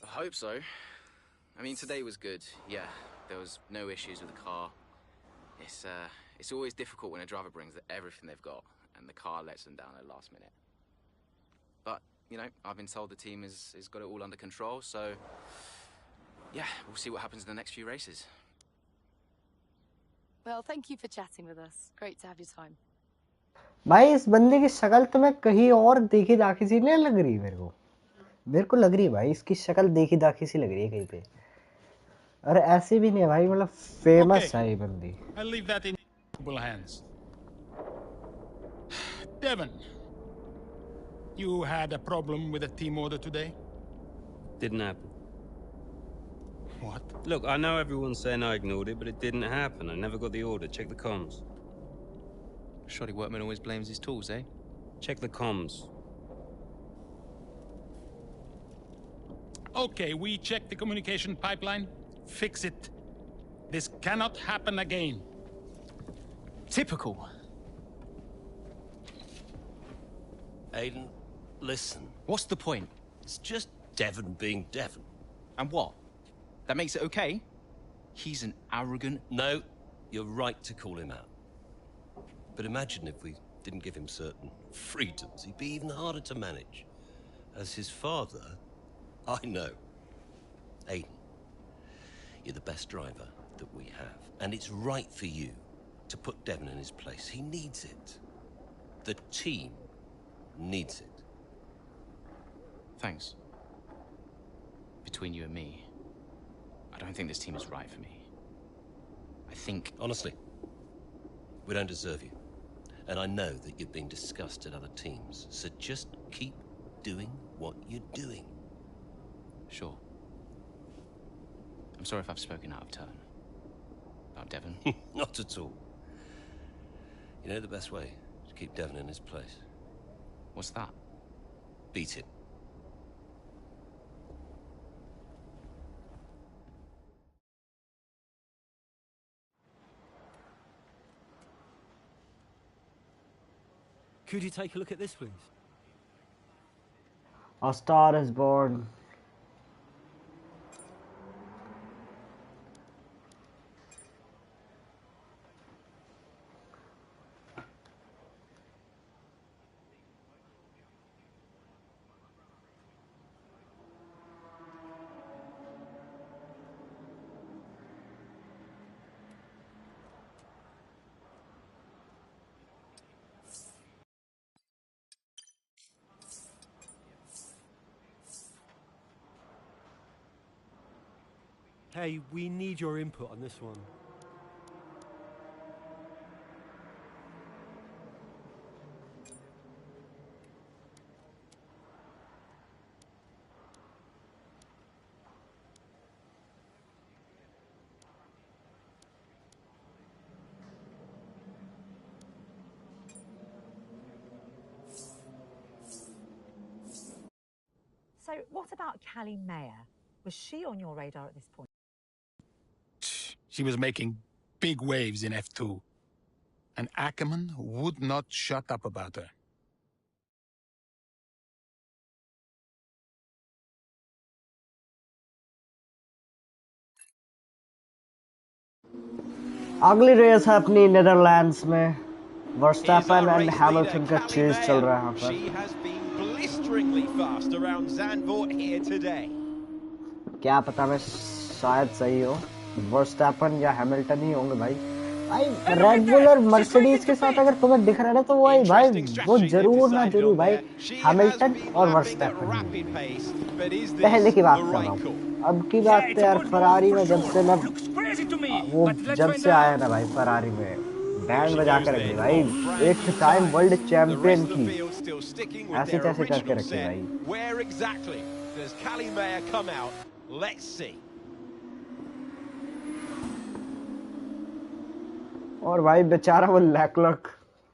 I hope so. I mean, today was good, yeah. There was no issues with the car. It's always difficult when a driver brings everything they've got and the car lets them down at the last minute. But, you know, I've been told the team has got it all under control, so yeah, we'll see what happens in the next few races. Well, thank you for chatting with us. Great to have your time. भाई इस बंदे की शक्ल तो मैं कहीं और देखी दाखी सी नहीं लग रही मेरे को लग रही है भाई इसकी शक्ल देखी दाखी सी लग रही है कहीं पे अरे ऐसे भी नहीं है भाई मतलब फेमस है ये बंदी I'll leave that in capable hands. Devon, you had a problem with a team order today? Didn't happen. What? Look, I know everyone's saying I ignored it, but it didn't happen. I never got the order. Check the comms. Shoddy workman always blames his tools, eh? Check the comms. Okay, we checked the communication pipeline. Fix it. This cannot happen again. Typical. Aiden, listen. What's the point? It's just Devon being Devon. And what? That makes it okay? He's an arrogant... No, you're right to call him out. But imagine if we didn't give him certain freedoms. He'd be even harder to manage. As his father, I know. Aiden, you're the best driver that we have. And it's right for you to put Devon in his place. He needs it. The team needs it. Thanks. Between you and me, I don't think this team is right for me. I think... Honestly, we don't deserve you. And I know that you're being discussed at other teams, so just keep doing what you're doing. Sure. I'm sorry if I've spoken out of turn. About Devon. Not at all. You know the best way to keep Devon in his place? What's that? Beat him. Could you take a look at this, please? A star is born. Hey, we need your input on this one. So what about Callie Mayer? Was she on your radar at this point? She was making big waves in F2. And Ackerman would not shut up about her. अगली race है अपनी Netherlands में Verstappen and Hamilton का chase चल रहा है यहाँ पर क्या पता मैं शायद सही हो वर्स्टैपन या हैमिल्टन ही होंगे भाई रेड बुल और मर्सिडीज के साथ अगर तुम्हें दिख रहा है तो वो भाई वो जरूर ना जरूर भाई हैमिल्टन और वर्स्टैपन पहले की बात कर रहा हूँ अब की बात तो यार फरारी में जब से मैं वो जब से आया ना भाई फरारी में बैंड बजा के रखी भाई एक टाइम वर्ल्ड चैंपियन की ऐसे तैसे करके रखी भाई और भाई बेचारा वो लैकलॉक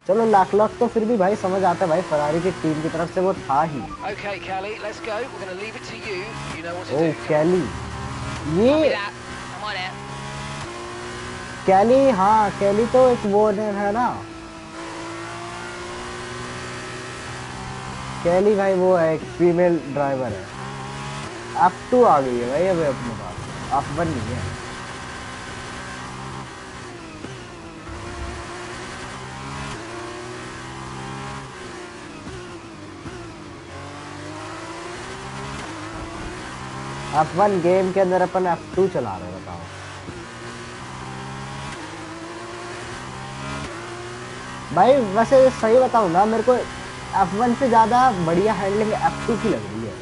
चलो लैकलॉक तो फिर भी भाई समझ आता है भाई फरारी की टीम की तरफ से वो था ही ओ कैली ये कैली हाँ कैली तो एक वो है ना कैली भाई वो है एक फीमेल ड्राइवर है F2 आ गई है भाई अभी अपने पास F1 नहीं है F1 गेम के अंदर अपन F2 चला रहे हैं बताओ भाई वैसे सही बताऊं ना मेरे को F1 से ज्यादा बढ़िया हैंडलिंग F2 की लग रही है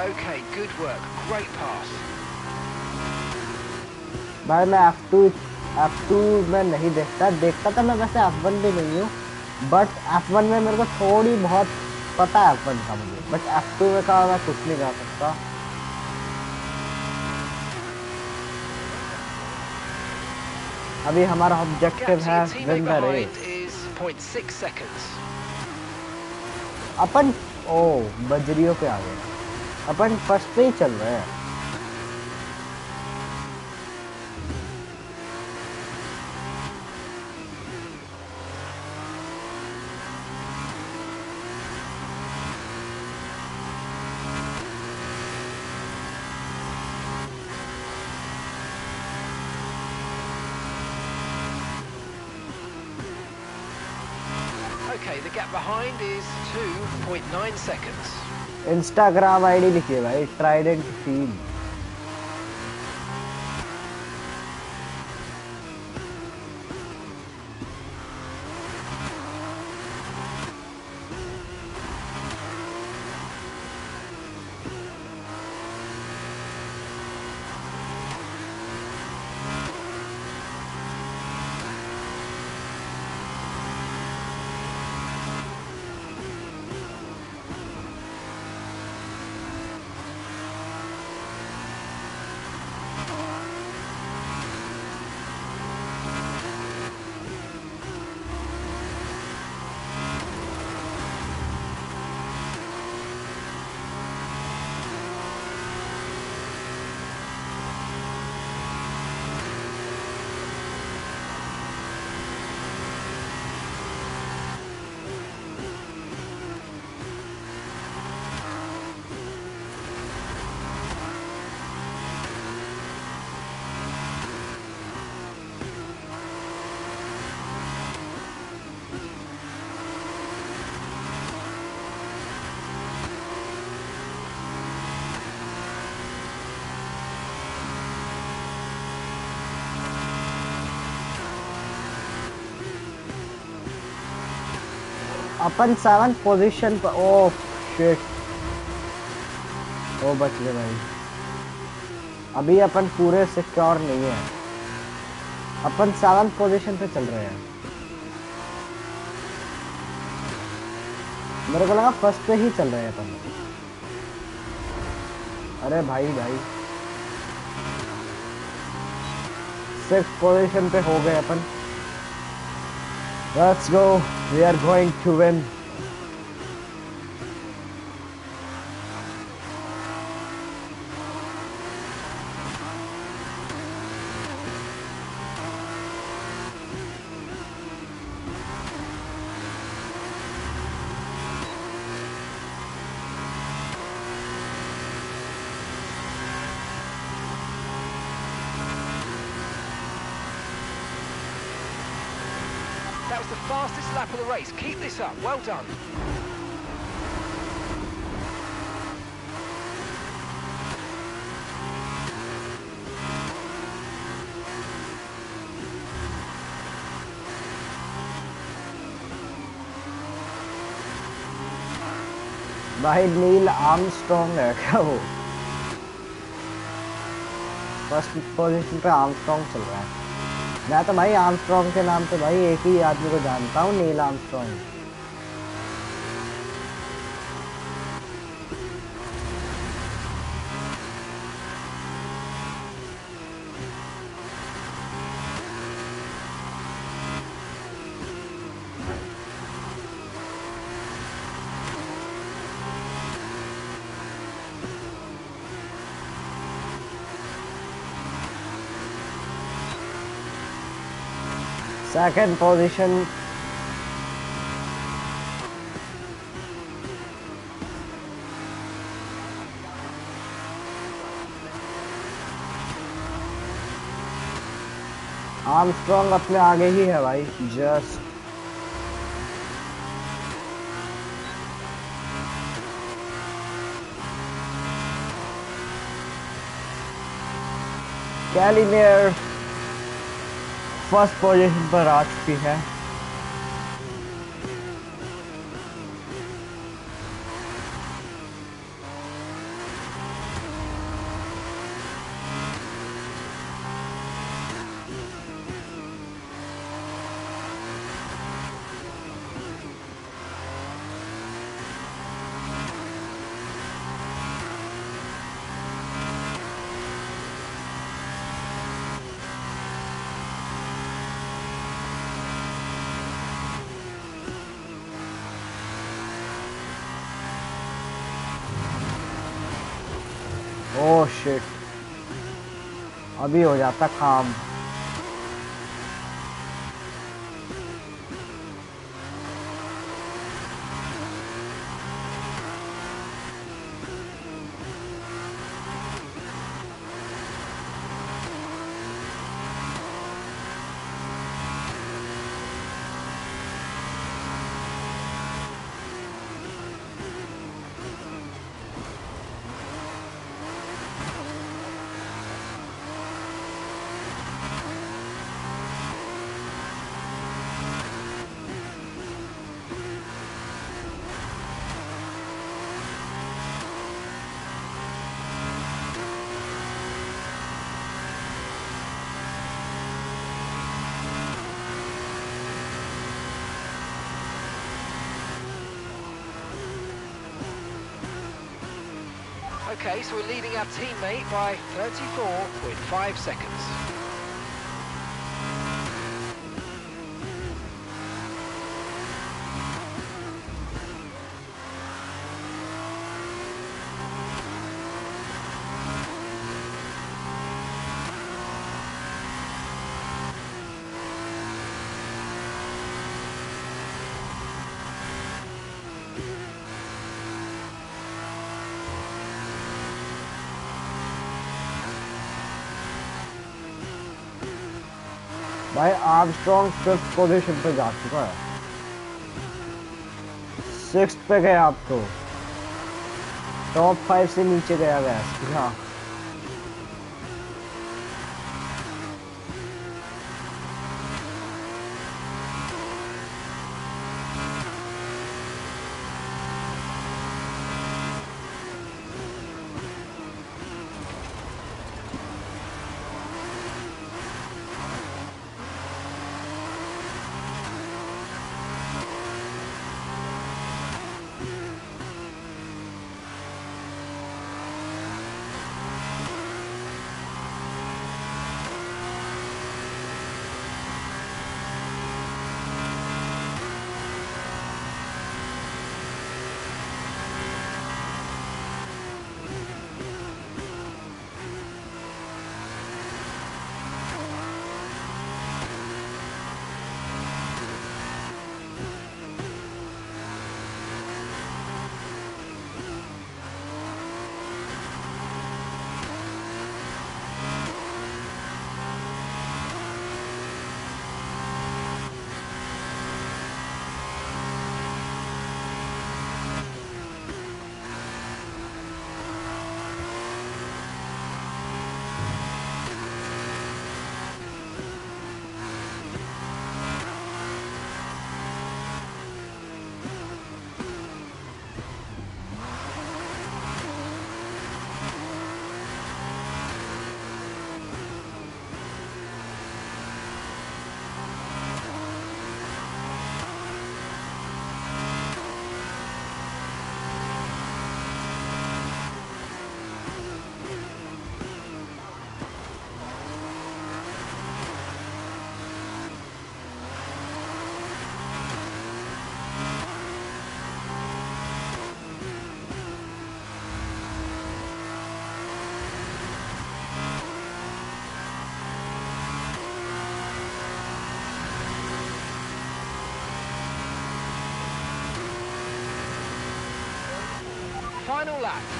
Okay, good work. Great pass. भाई मैं F2 में नहीं देखता था मैं वैसे F1 भी नहीं हूँ बट F1 में मेरे को थोड़ी बहुत पता है F1 का मुझे बट F2 में का मैं कुछ नहीं कर सकता अभी हमारा ऑब्जेक्टिव है विन द रेस अपन ओ बजरियों पे आ गए अपन फर्स्ट पे ही चल रहे हैं Okay, the gap behind is 2.9 seconds. Instagram ID लिखिए भाई, Trident Feed. अपन 7th पोजीशन पर. ओह शिट, ओ बच गए भाई. अभी अपन पूरे सिक्योर नहीं है. अपन 7th पोजीशन पे चल रहे हैं. मेरे को लगा फर्स्ट पे ही चल रहे हैं अपन. अरे भाई भाई 6th पोजीशन पे हो गए अपन. Let's go. We are going to win. That was the fastest lap of the race. Keep this up. Well done. भाई नील आर्मस्ट्रॉन्ग है क्या वो? फर्स्ट पोजीशन पे आर्मस्ट्रॉन्ग चल रहा है. मैं तो भाई आर्मस्ट्रॉन्ग के नाम पे भाई एक ही आदमी को जानता हूँ, Neil Armstrong. Second position. Armstrong अपने आगे ही है भाई. जस्ट कैलिनियर फर्स्ट पोजीशन पर आ चुकी है. ओह शिट, अभी हो जाता काम. Okay, so we're leading our teammate by 34.5 seconds. भाई आर्मस्ट्रॉन्ग 5th पोजीशन पे जा चुका है, 6th पे गए आप तो, टॉप 5 से नीचे गया गैस। हाँ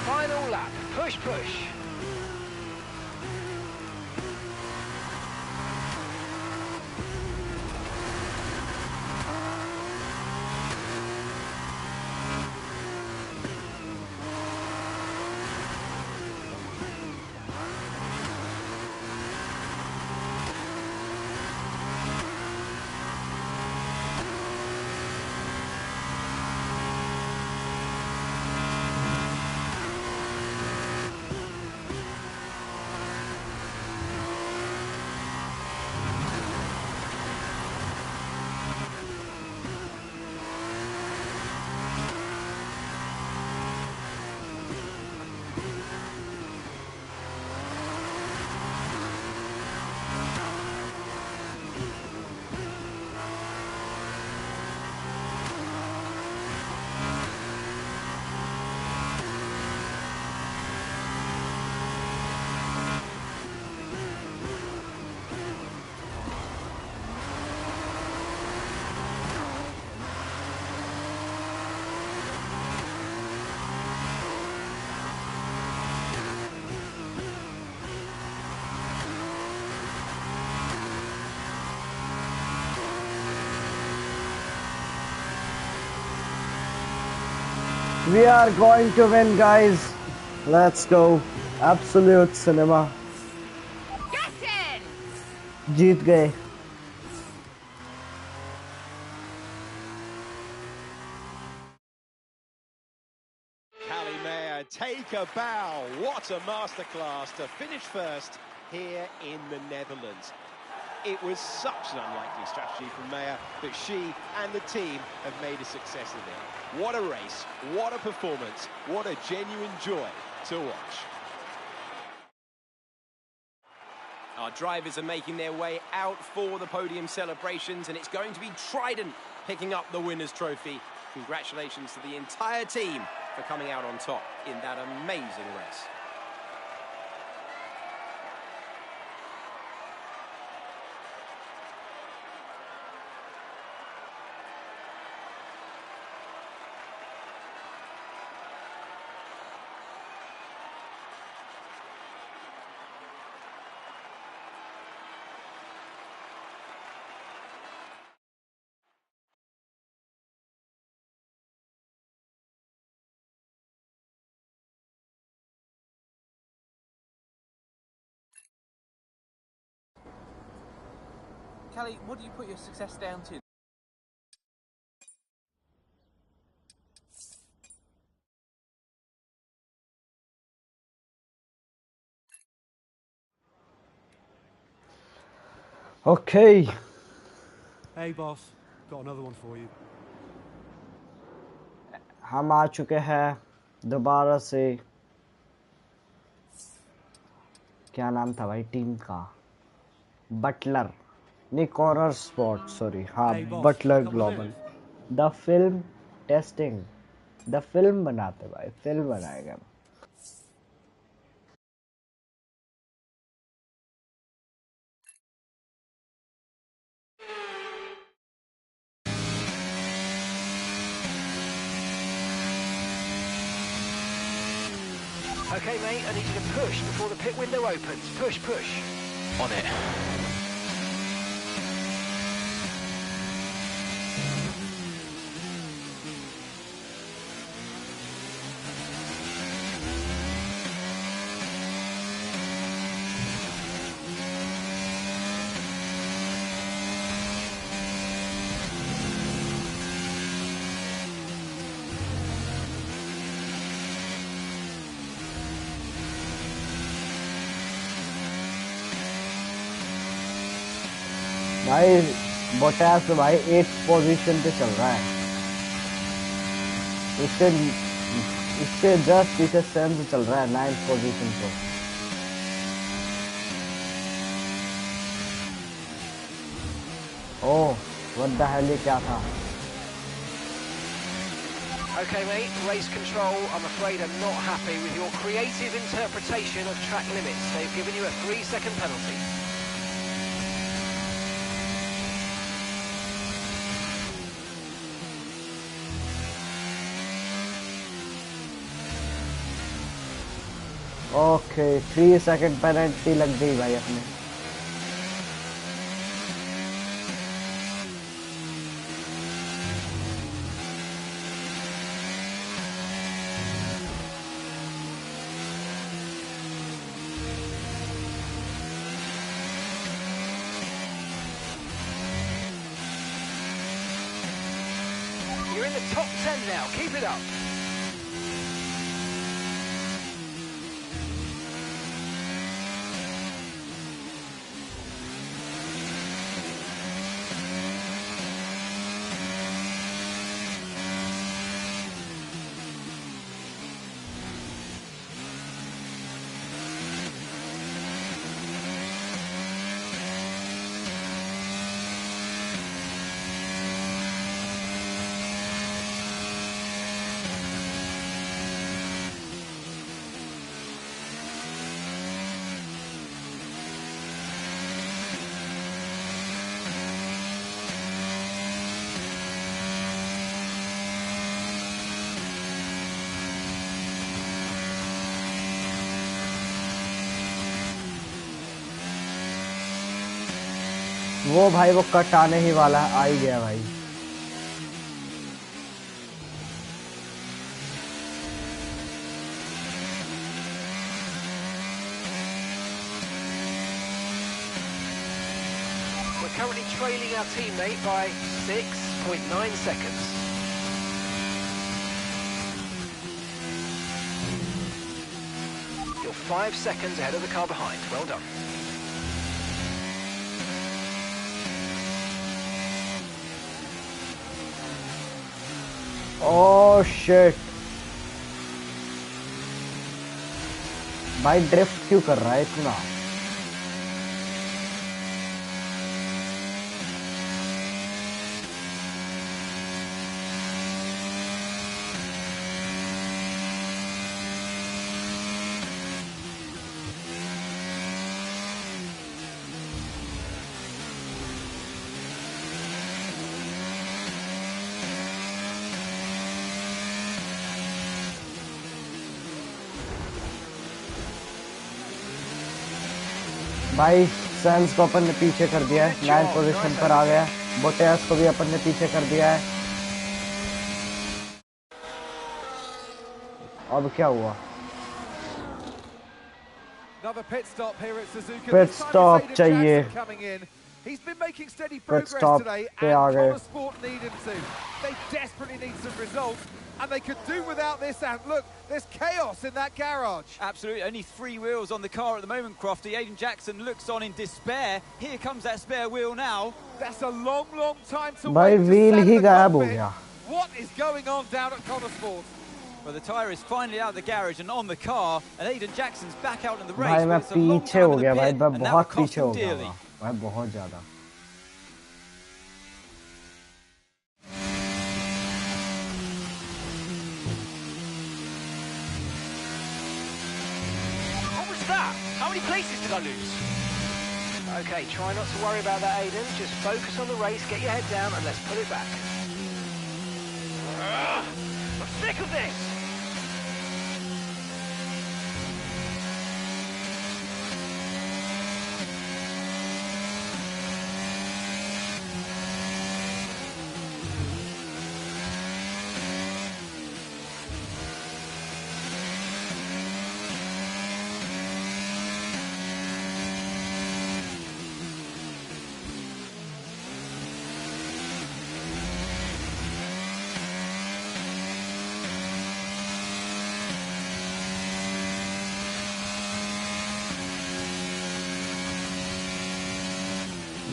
Final lap, push, push. We are going to win, guys. Let's go. Absolute cinema. जीत गए. Take a bow. What a masterclass to finish first here in the Netherlands. It was such an unlikely strategy from Maya, but she and the team have made a success of it. What a race, what a performance, what a genuine joy to watch. Our drivers are making their way out for the podium celebrations, and it's going to be Trident picking up the winner's trophy. Congratulations to the entire team for coming out on top in that amazing race. Callie, what do you put your success down to? Okay. Hey boss, got another one for you. हम आ चुके हैं दोबारा से। क्या नाम था भाई team का? बटलर नहीं, कॉर्नर स्पॉट, सॉरी, हाँ, Butler global. The film testing, the film बनाते भाई, फिल्म बनाएगा। Okay, mate, I need you to push before the pit window opens. Push, push. On it. भाई बोटास भाई 8th पोजीशन पे चल रहा है, इससे जस्ट पीछे सेंस चल रहा है 9th पोजीशन पे। ओह व्हाट द हेल, ये क्या था? Okay, mate, race control, I'm afraid I'm not happy with your creative interpretation of track limits. They've given you a 3-second penalty. Okay 3 second penalty लग गई भाई अपने। You're in the top 10 now, keep it up. वो भाई वो cut आने ही वाला है, आ ही गया भाई। We're currently trailing our teammate by 6.9 seconds. You're 5 seconds ahead of the car behind. Well done. Oh shit. भाई ड्रिफ्ट क्यों कर रहा है इतना? भाई सैंस को अपन ने पीछे कर दिया है, 9 पोजीशन पर आ गया। बोटेस को भी अपन ने पीछे कर दिया है। अब क्या हुआ? पिट स्टॉप चाहिए। He's been making steady Pit progress stop today, पे and आ गए। Connorsport need him to. They desperately need some results, and they could do without this. And look, there's chaos in that garage. Absolutely, only 3 wheels on the car at the moment, Crofty. Aiden Jackson looks on in despair. Here comes that spare wheel now. That's a long, long time to भाई wait. Wheel ही गायब हो गया। What is going on down at Connorsport? Well, the tyre is finally out of the garage and on the car, and Aiden Jackson's back out in the race. भाई मैं but it's a long पीछे time हो in the गया भाई, pit, मैं and that बहुत will cost पीछे him हो गया dearly. भाई, बहुत ज्यादा। What was that? How many places did I lose? Okay, try not to worry about that, Aiden. Just focus on the race, get your head down, and let's put it back. I'm sick of this!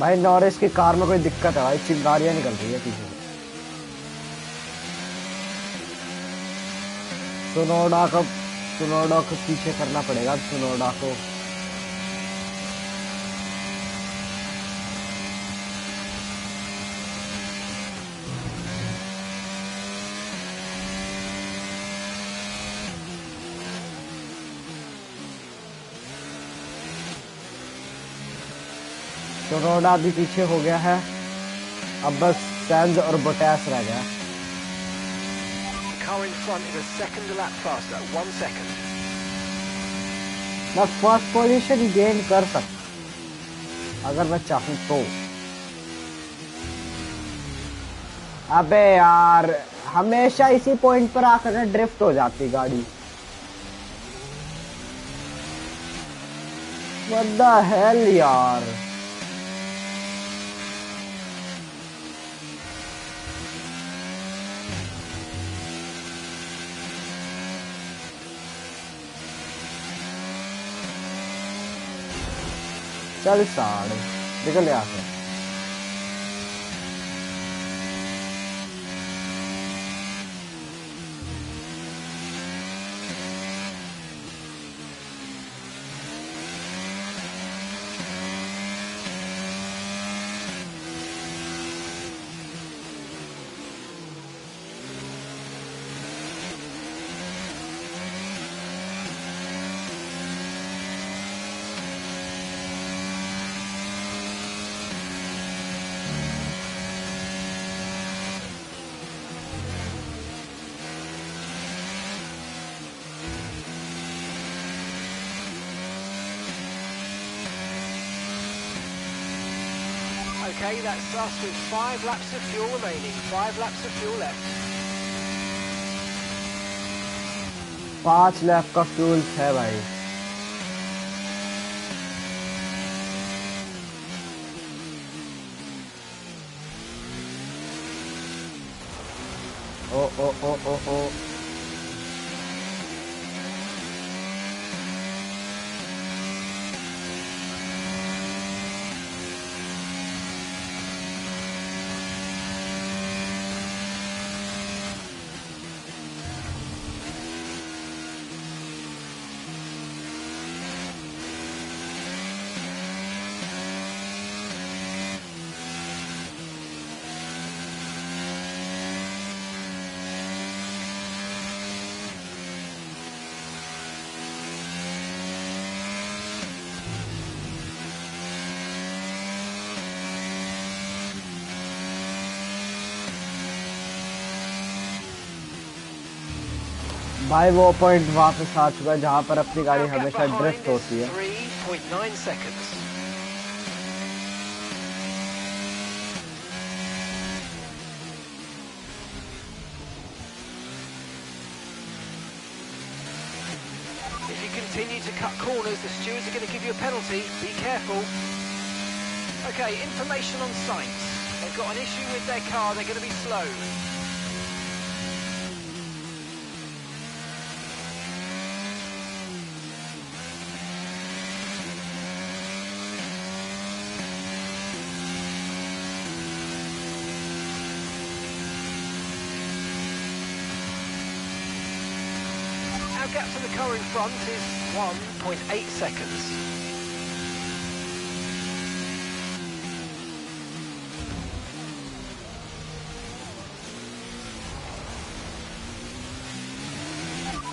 भाई Norris की car में कोई दिक्कत है भाई, चिंगारियां निकल रही है पीछे। सुनोडा को पीछे करना पड़ेगा, सुनोडा को। सुनोडा भी पीछे हो गया है, अब बस सैंज और बोटेस रह गया। Car in front is a second a lap faster, 1 second. मैं फर्स्ट पोजीशन गेन कर सकता अगर मैं चाहूँ तो। अबे यार हमेशा इसी पॉइंट पर आकर ड्रिफ्ट हो जाती गाड़ी। What the hell यार। चल साढ़े निकल यहाँ से। Okay, that's us with 5 laps of fuel remaining. 5 laps of fuel left. 5 lap का फ्यूल है भाई। ओ ओ ओ ओ ओ भाई वो पॉइंट वापस आ चुका है जहां पर अपनी गाड़ी हमेशा ड्रिफ्ट होती है। 3.9 seconds. If you continue to cut corners, the stewards are going to give you a penalty. Be careful. Okay, information on Sainz. They've got an issue with their car. They're going to be slow. Our gap to the car in front is 1.8 seconds.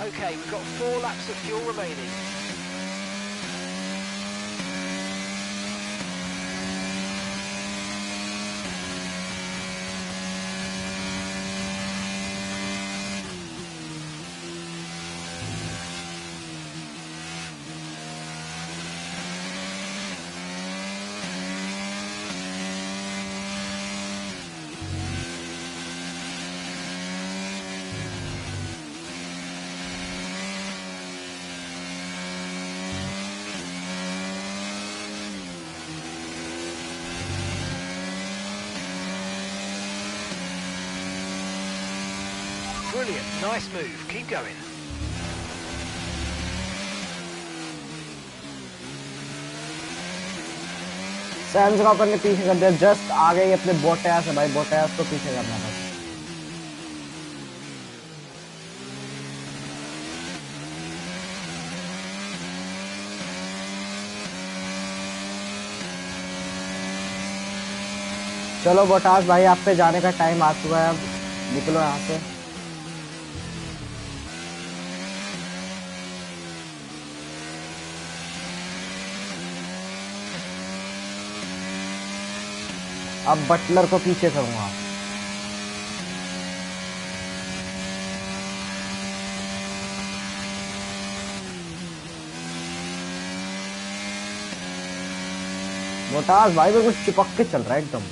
Okay, we've got 4 laps of fuel remaining. Brilliant, nice move, keep going. Sams को अपन ने पीछे कर दिया, just आ गई अपने Bottas है भाई, बोटास को पीछे करना था। चलो बोटास भाई, आप पे जाने का टाइम आ चुका है, अब निकलो यहाँ से। अब बटलर को पीछे करूंगा। बोटास भाई में कुछ चिपक के चल रहा है एकदम।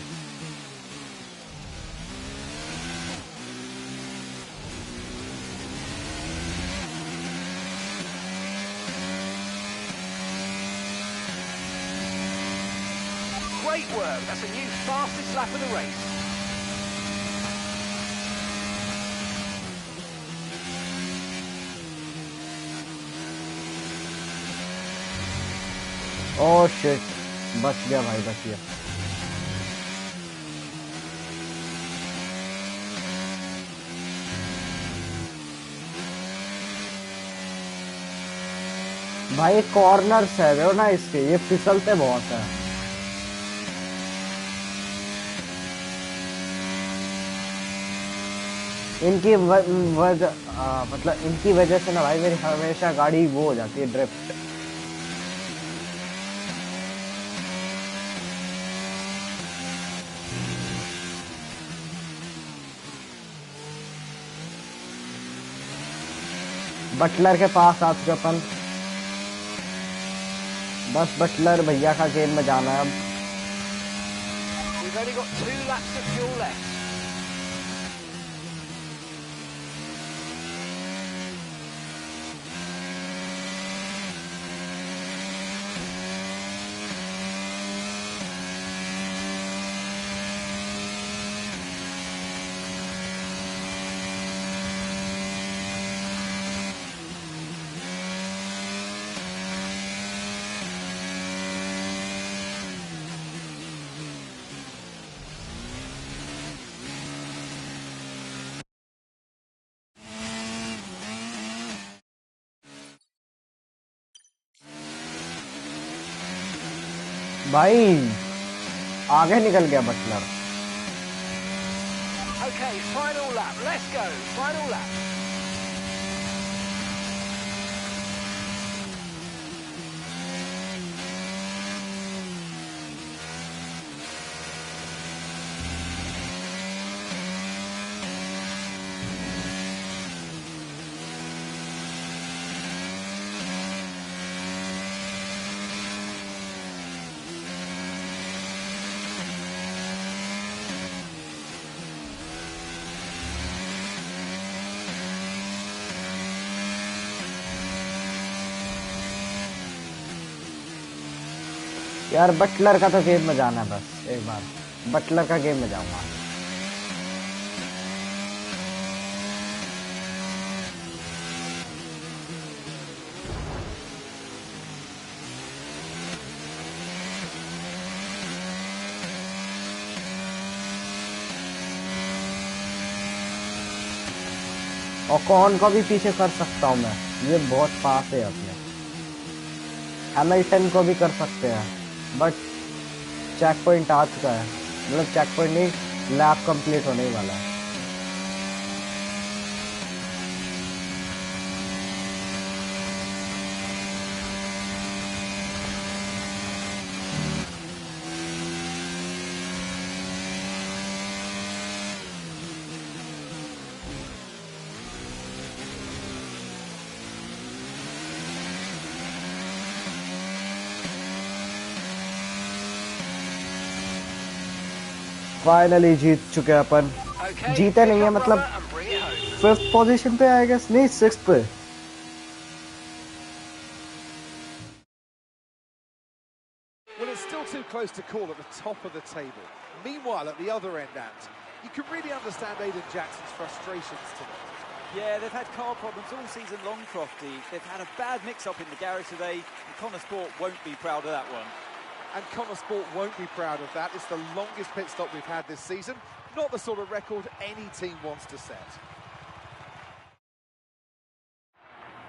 Great work, that's a new fastest lap of the race. Oh shit, बच गया भाई, बच गया। भाई कॉर्नर्स है वो ना इसके, ये फिसलते बहुत है। इनकी मतलब इनकी वजह से ना भाई मेरी हमेशा गाड़ी वो हो जाती है, ड्रिफ्ट। बटलर के पास आ चुके अपन, बस बटलर भैया का गेम में जाना है अब। We've only got 2 laps of fuel left. भाई आगे निकल गया Butler. Okay, final lap, let's go, final lap. यार बटलर का तो गेम में जाना है बस एक बार, बटलर का गेम में जाऊंगा। और कौन को भी पीछे कर सकता हूँ मैं, ये बहुत पास है अपने। हैमिल्टन को भी कर सकते हैं, बट चेक पॉइंट आ चुका है, मतलब चेक पॉइंट नहीं, लैप कंप्लीट होने ही वाला है। फाइनली जीत चुके हैं अपन। जीते नहीं है मतलब 5th पोजीशन पे आई गेस, नहीं 6th पे। Well, it's still too close to call at the top of the table. Meanwhile, at the other end, Ant, you can really understand Aiden Jackson's frustrations today. Yeah, they've had car problems all season long, Crofty. They've had a bad mix-up in the garage today, and Connor Sport won't be proud of that one. And Connor Sport won't be proud of that. It's the longest pit stop we've had this season. Not the sort of record any team wants to set.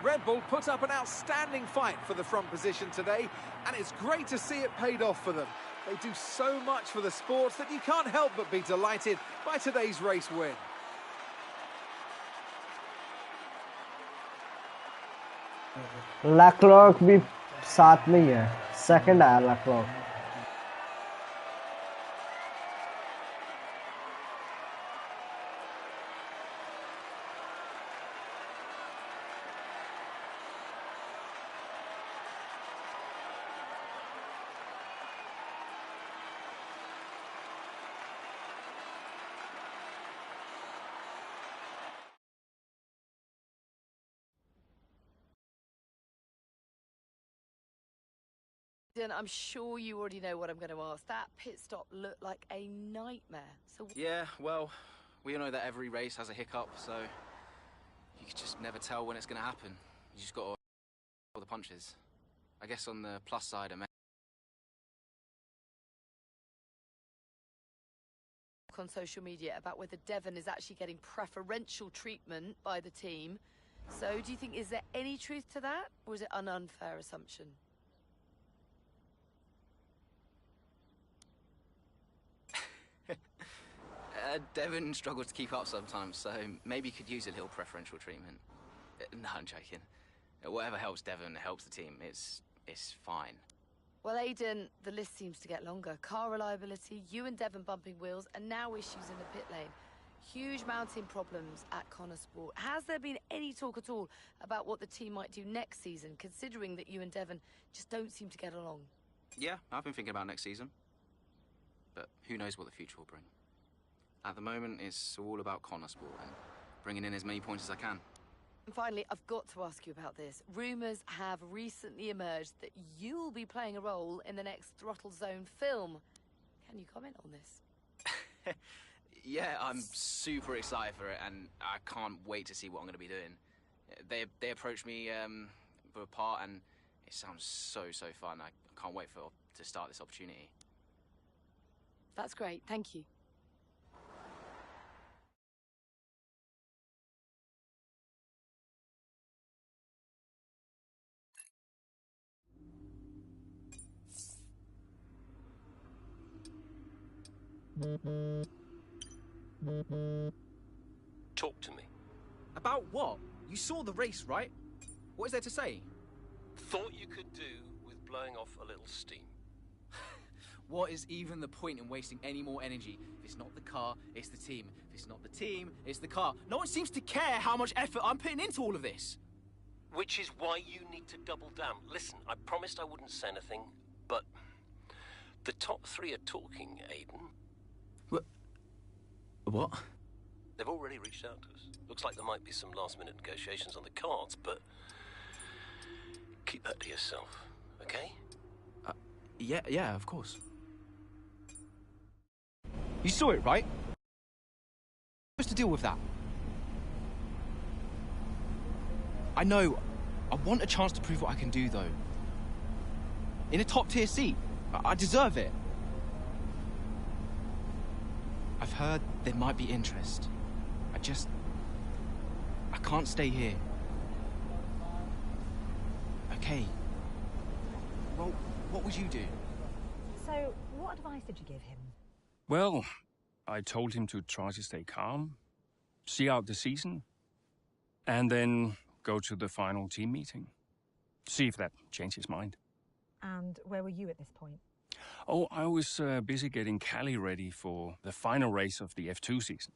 Red Bull put up an outstanding fight for the front position today, and it's great to see it paid off for them. They do so much for the sport that you can't help but be delighted by today's race win. लैक्लॉक भी साथ में ही है, second आया लैक्लॉक। I'm sure you already know what I'm going to ask. That pit stop looked like a nightmare. So yeah, well, we all know that every race has a hiccup, so you just never tell when it's going to happen. You just got to roll the punches. I guess on the plus side, on social media about whether Devon is actually getting preferential treatment by the team. So do you think, is there any truth to that, or is it an unfair assumption? Devon struggles to keep up sometimes, so maybe could use a little preferential treatment. No, I'm joking. Whatever helps Devon helps the team. It's fine. Well, Aiden, the list seems to get longer. Car reliability, you and Devon bumping wheels, and now issues in the pit lane. Huge mounting problems at Connor Sport. Has there been any talk at all about what the team might do next season, considering that you and Devon just don't seem to get along? Yeah, I've been thinking about next season. But who knows what the future will bring. At the moment, it's all about Connor Sport and bringing in as many points as I can. And finally, I've got to ask you about this. Rumours have recently emerged that you'll be playing a role in the next Throttle Zone film. Can you comment on this? Yeah, I'm super excited for it, and I can't wait to see what I'm going to be doing. They approached me for a part, and it sounds so fun. I can't wait to start this opportunity. That's great. Thank you. Talk to me. About what? You saw the race, right? What is there to say? Thought you could do with blowing off a little steam. What is even the point in wasting any more energy? If it's not the car, it's the team. If it's not the team, it's the car. No one seems to care how much effort I'm putting into all of this. Which is why you need to double down. Listen, I promised I wouldn't say anything, but the top three are talking, Aiden. What? They've already reached out to us. Looks like there might be some last-minute negotiations on the cards, but keep that to yourself, okay? Yeah, of course. You saw it, right? Supposed to deal with that. I know. I want a chance to prove what I can do, though. In a top-tier seat. I deserve it. I've heard there might be interest. I can't stay here. Okay. Well, what would you do? So, what advice did you give him? Well, I told him to try to stay calm, see out the season, and then go to the final team meeting. See if that changed his mind. And where were you at this point? Oh, I was busy getting Cali ready for the final race of the F2 season.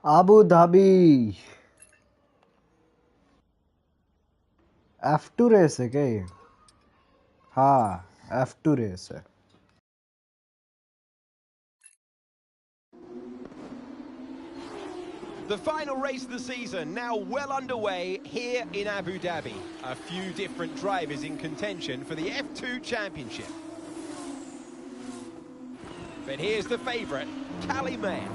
Abu Dhabi F2 race है क्या ये? हाँ F2 race है. The final race of the season now well underway here in Abu Dhabi. A few different drivers in contention for the F2 Championship. But here's the favourite, Callie Mayer.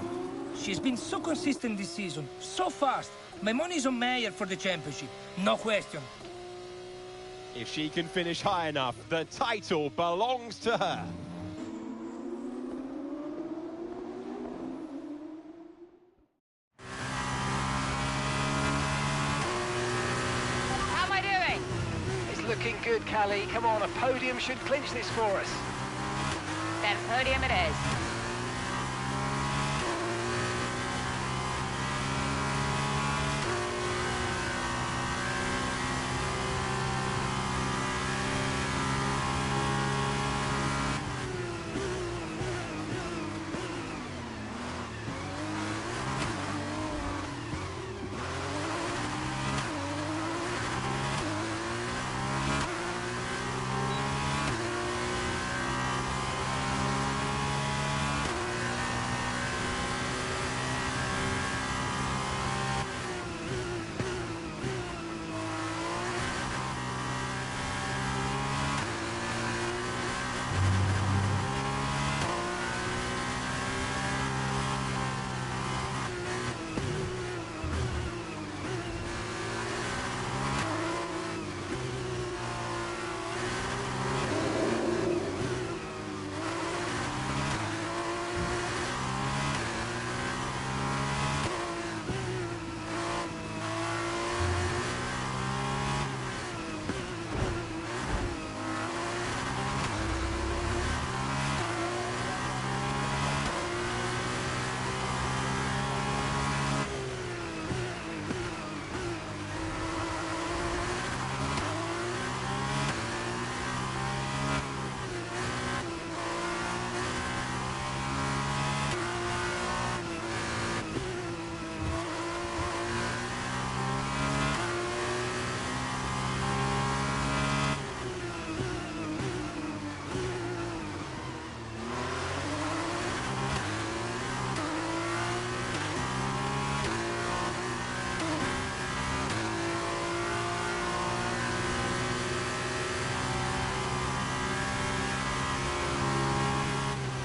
She's been so consistent this season, so fast. My money's on Mayer for the championship, no question. If she can finish high enough, the title belongs to her. How am I doing? It's looking good, Callie. Come on, a podium should clinch this for us. Then podium it is.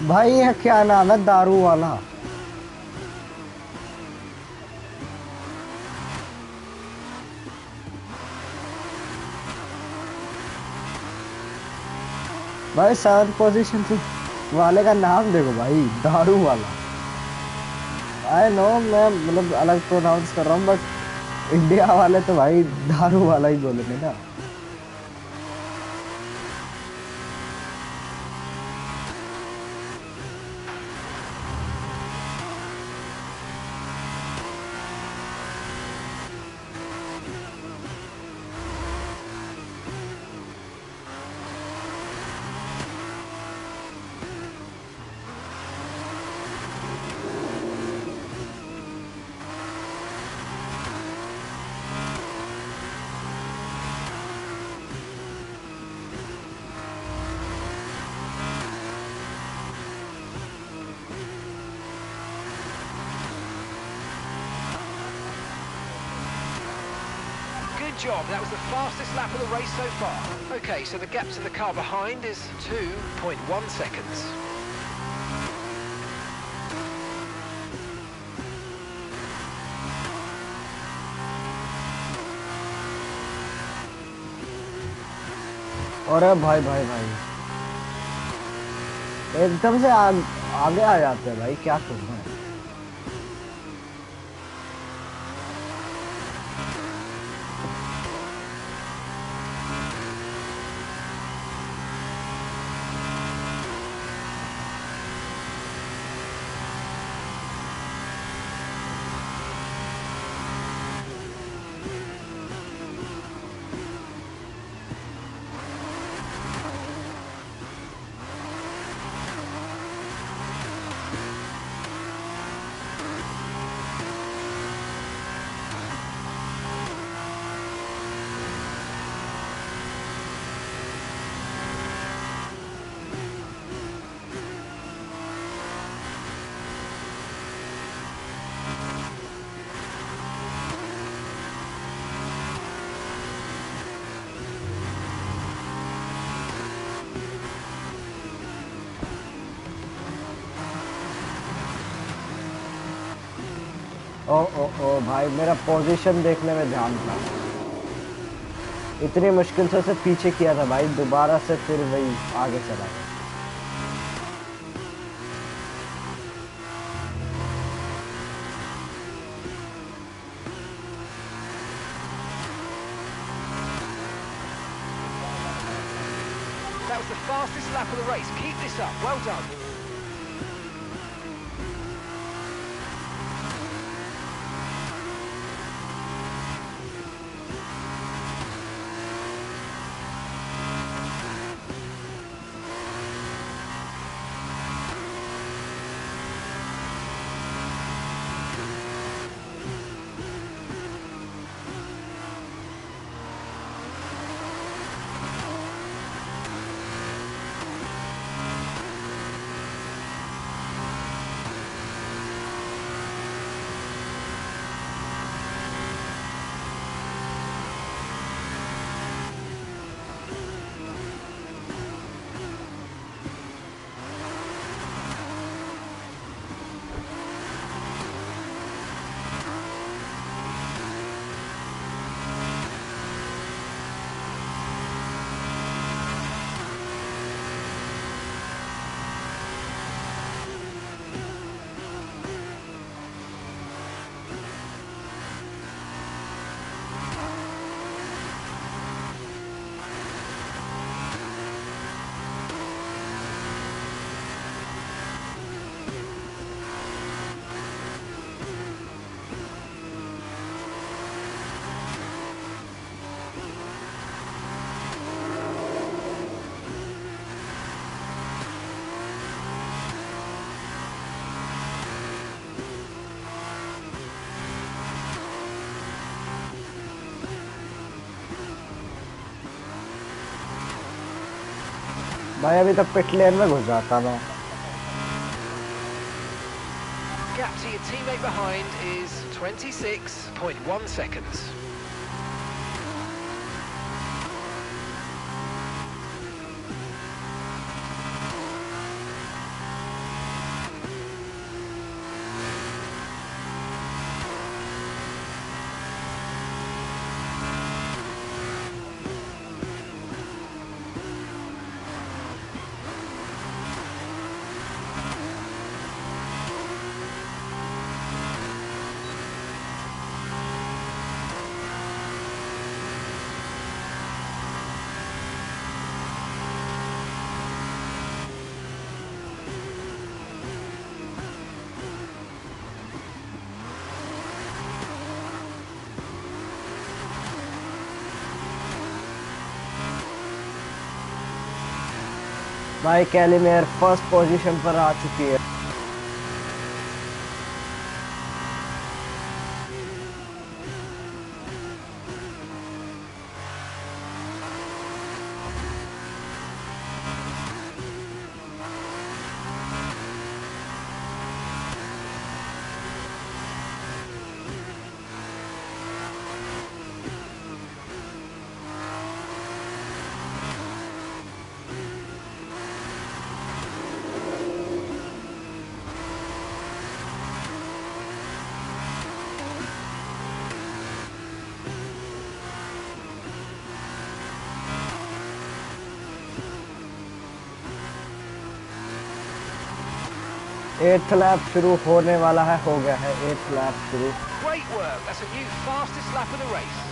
भाई ये क्या नाम है दारू वाला? भाई 7th position वाले का नाम देखो भाई, दारू वाला. आई नो मैं मतलब अलग प्रोनाउंस कर रहा हूँ, बट इंडिया वाले तो भाई दारू वाला ही बोलेंगे ना. job. That was the fastest lap of the race so far. Okay, so the gap to the car behind is 2.1 seconds. अरे भाई भाई भाई एकदम से आगे आ जाते हैं भाई, क्या करना है। ओ भाई, मेरा पोजीशन देखने में ध्यान था। इतनी मुश्किल से उसे पीछे किया था भाई, दोबारा से फिर वही आगे चला गया। That was the fastest lap of the race. Keep this up. Well done. भाई अभी तक पिट लेन में घुस जाता मैं। Gap to your teammate behind is 26.1 seconds. भाई कैलिमेर फर्स्ट पोजीशन पर आ चुकी है। 8th लैप शुरू होने वाला है, हो गया है 8th लैप शुरू। Great work. That's a new fastest lap of the race.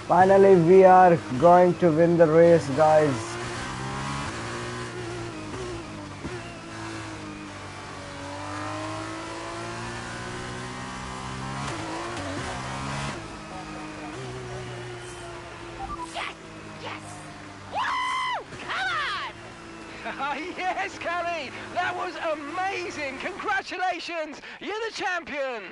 Finally, we are going to win the race, guys. Yes, Callie! That was amazing! Congratulations! You're the champion!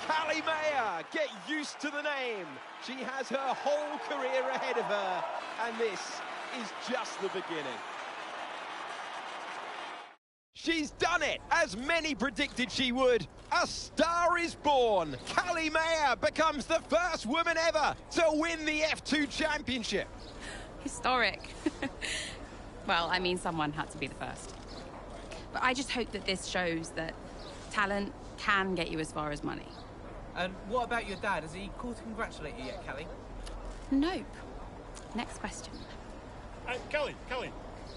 Callie Mayer, get used to the name. She has her whole career ahead of her, and this is just the beginning. She's done it, as many predicted she would. A star is born. Callie Mayer becomes the first woman ever to win the F2 championship. Historic. Well, I mean, someone had to be the first. But I just hope that this shows that talent can get you as far as money. And what about your dad? Has he called to congratulate you yet, Callie? Nope. Next question. Kelly,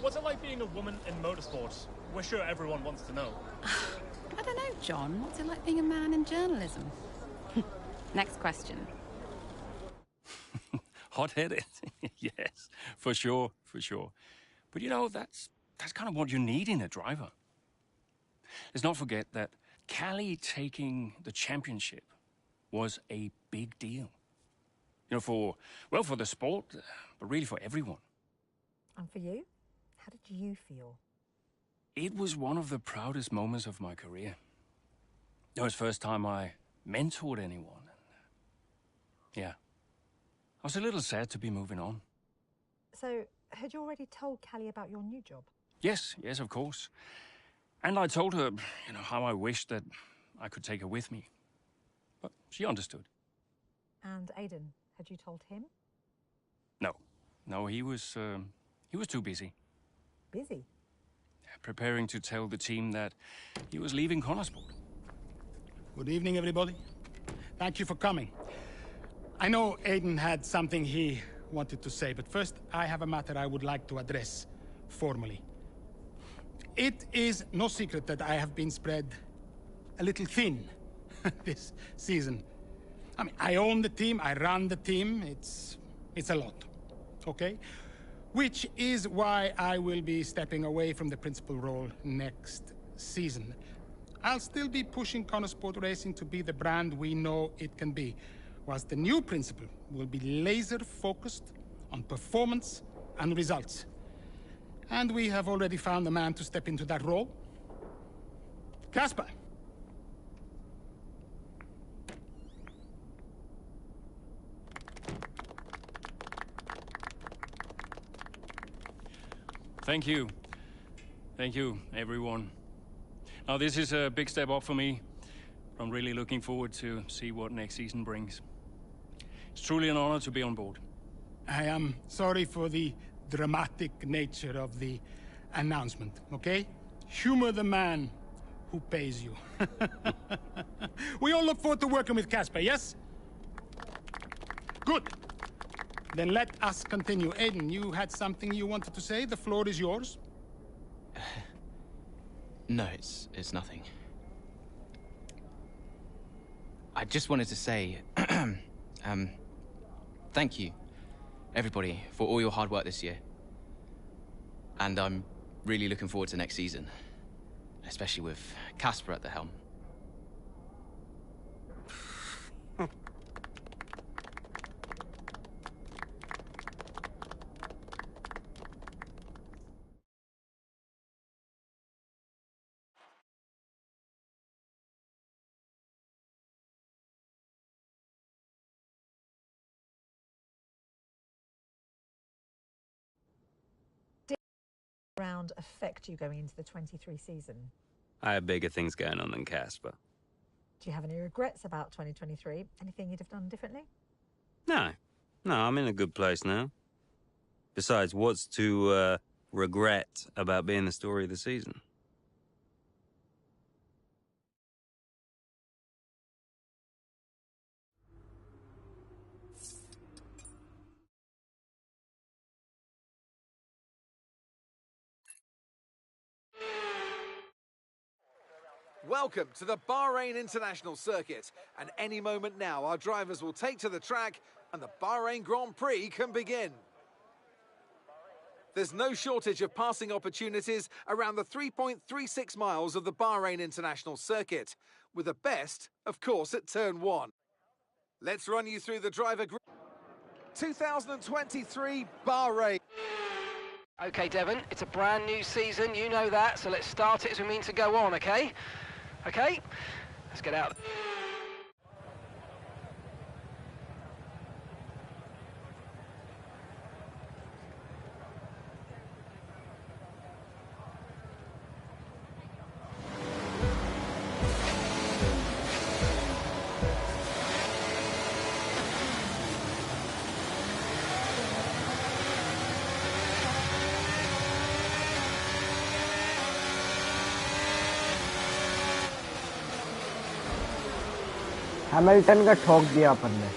what's it like being a woman in motorsports? We're sure everyone wants to know. I don't know, John. What's it like being a man in journalism? Next question. Hot-headed, yes, for sure. But you know, that's kind of what you need in a driver. Let's not forget that Callie taking the championship was a big deal. You know, for the sport, but really for everyone. And for you? How did you feel? It was one of the proudest moments of my career. It was the first time I mentored anyone. Yeah. I was a little sad to be moving on. So, had you already told Callie about your new job? Yes, of course. And I told her, you know, how I wished that I could take her with me. But she understood. And Aidan, had you told him? No, he was too busy. Busy? Preparing to tell the team that he was leaving Connorsport. Good evening, everybody. Thank you for coming. I know Aidan had something he wanted to say, but first I have a matter I would like to address formally. It is no secret that I have been spread a little thin this season. I mean, I own the team, I run the team, it's a lot, okay? Which is why I will be stepping away from the principal role next season. I'll still be pushing Connorsport Racing to be the brand we know it can be, whilst the new principal will be laser-focused on performance and results. And we have already found a man to step into that role. Casper. Thank you. Thank you, everyone. Now, this is a big step up for me. I'm really looking forward to see what next season brings. It's truly an honor to be on board. I am sorry for the dramatic nature of the announcement, okay? Humor the man who pays you. We all look forward to working with Casper, yes? Good. Then let us continue. Aiden, you had something you wanted to say? The floor is yours. No, it's nothing. I just wanted to say, thank you, everybody, for all your hard work this year. And I'm really looking forward to next season, especially with Casper at the helm. Round affect you going into the 23 season? I have bigger things going on than Casper. Do you have any regrets about 2023? Anything you'd have done differently? No, I'm in a good place now. Besides, what's to regret about being the story of the season? Welcome to the Bahrain International Circuit, and any moment now our drivers will take to the track and the Bahrain Grand Prix can begin. There's no shortage of passing opportunities around the 3.36 miles of the Bahrain International Circuit, with the best, of course, at turn 1. Let's run you through the driver group. 2023 Bahrain. Okay, Devon, it's a brand new season, you know that, so let's start it as we mean to go on, okay? Okay? Let's get out. Hamilton का ठोक दिया अपन ने।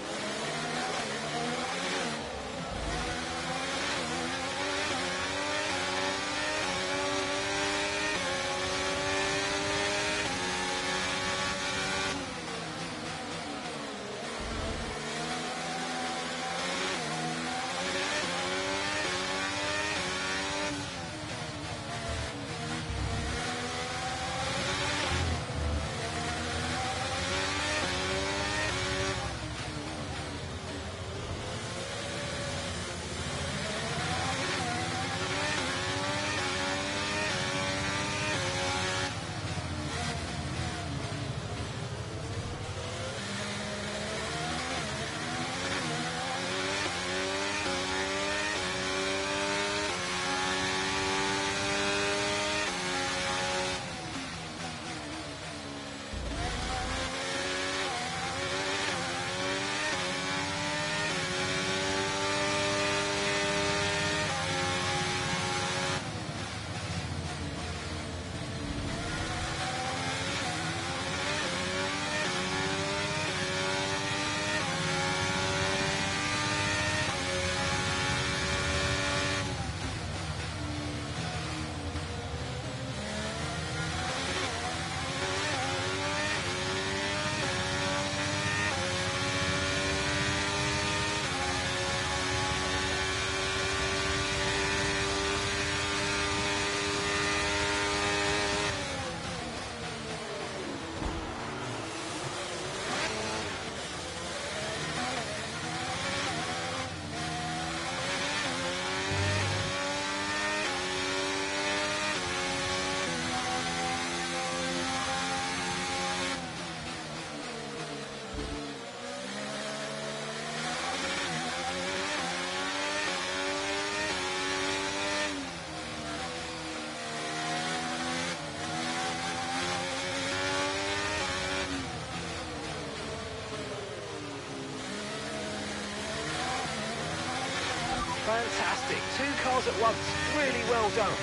Fantastic. 2 cars at once. Really well done.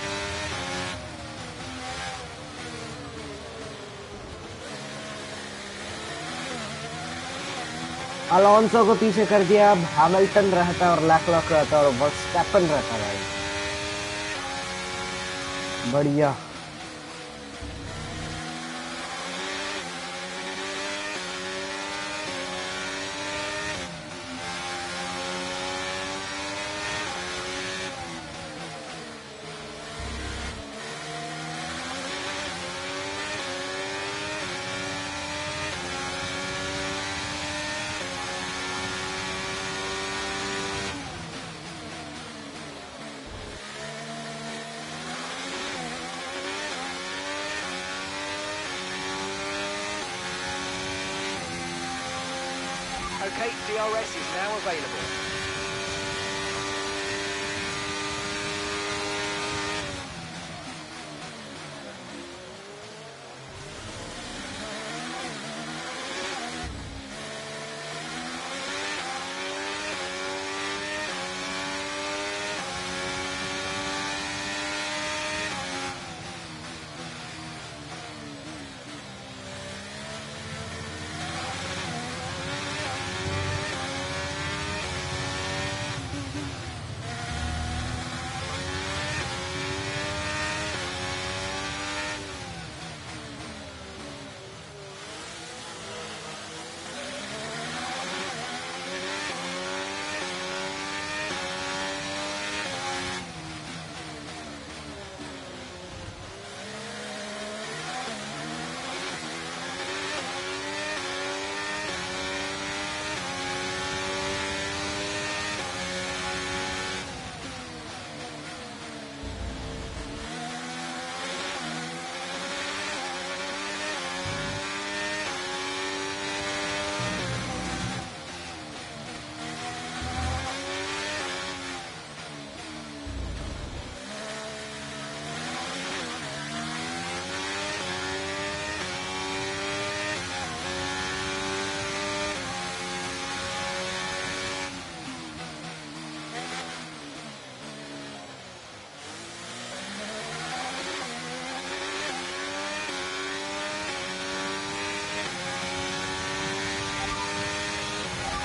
Alonso को पीछे कर दिया, अब Hamilton रहता है और लेक्लर्क रहता है और वर्स्टैपेन रहता है भाई। बढ़िया। Okay, DRS is now available.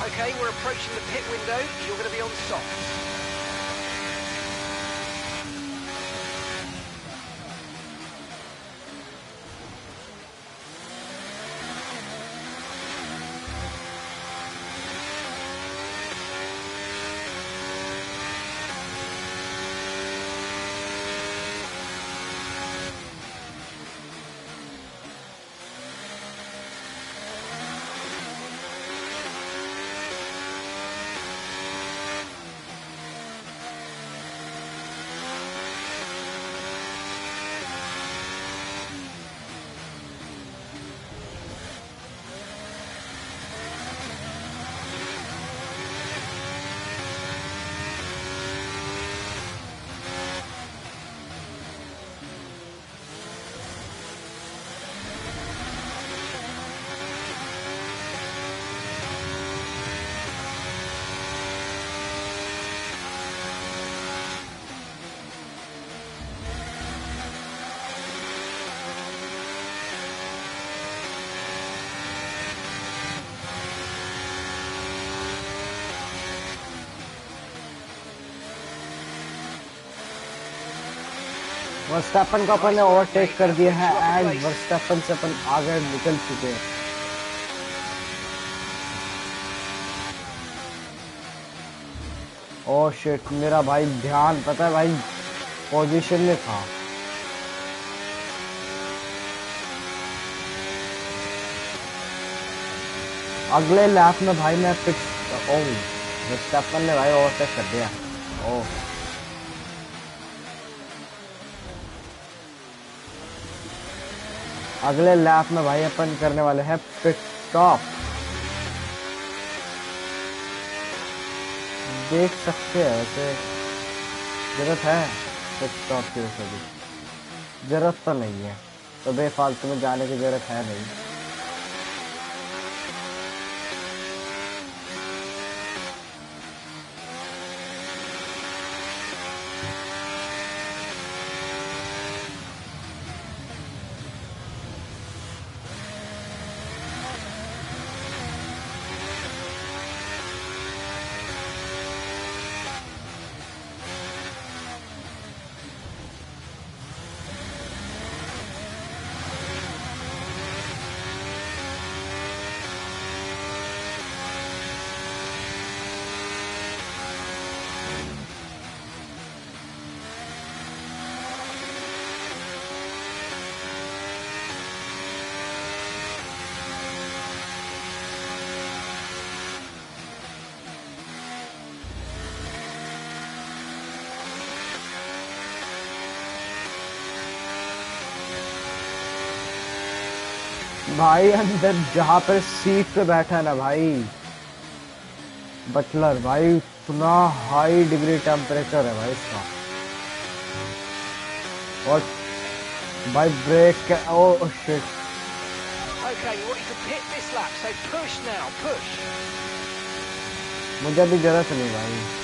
Okay, we're approaching the pit window. You're going to be on softs. Verstappen को अपन ने ओवरटेक कर दिया है एंड वर्स्टैपेन से अपन आगे निकल चुके हैं। ओह शिट, मेरा भाई ध्यान पता है भाई पोजीशन में था। अगले लैप में भाई मैं फिक्स वर्स्टैपेन ने भाई ओवरटेक कर दिया। ओह अगले लैप में भाई अपन करने वाले हैं पिट स्टॉप। देख सकते हैं वैसे जरूरत है पिट स्टॉप की, वैसे भी जरूरत तो नहीं है, तो बेफालतू में जाने की जरूरत है नहीं। भाई अंदर जहाँ पर सीट पे बैठा है ना भाई बटलर, भाई इतना हाई डिग्री टेम्परेचर है भाई इसका। और भाई brake oh shit. Okay, you want you to pit this lap, so push now, push. मुझे अभी जरूरत नहीं भाई।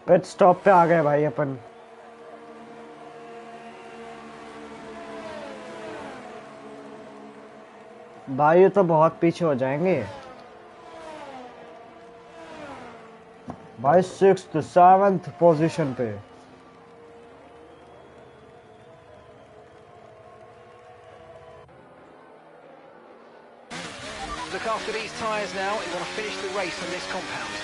पिट स्टॉप पे आ गए भाई अपन। भाई तो बहुत पीछे हो जाएंगे भाई। 6th 7th पोजीशन पे। Look after these tyres now. You want to finish the race on this compound.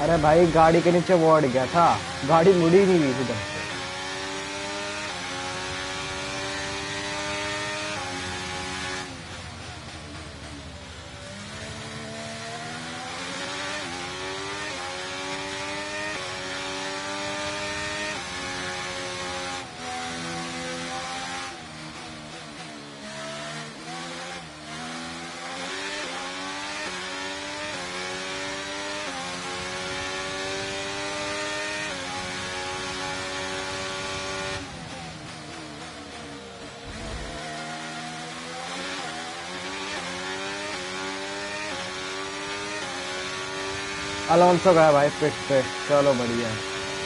अरे भाई गाड़ी के नीचे वो अड़ गया था, गाड़ी मुड़ी नहीं हुई थी। अलोंसो गया भाई पिच पे, चलो बढ़िया।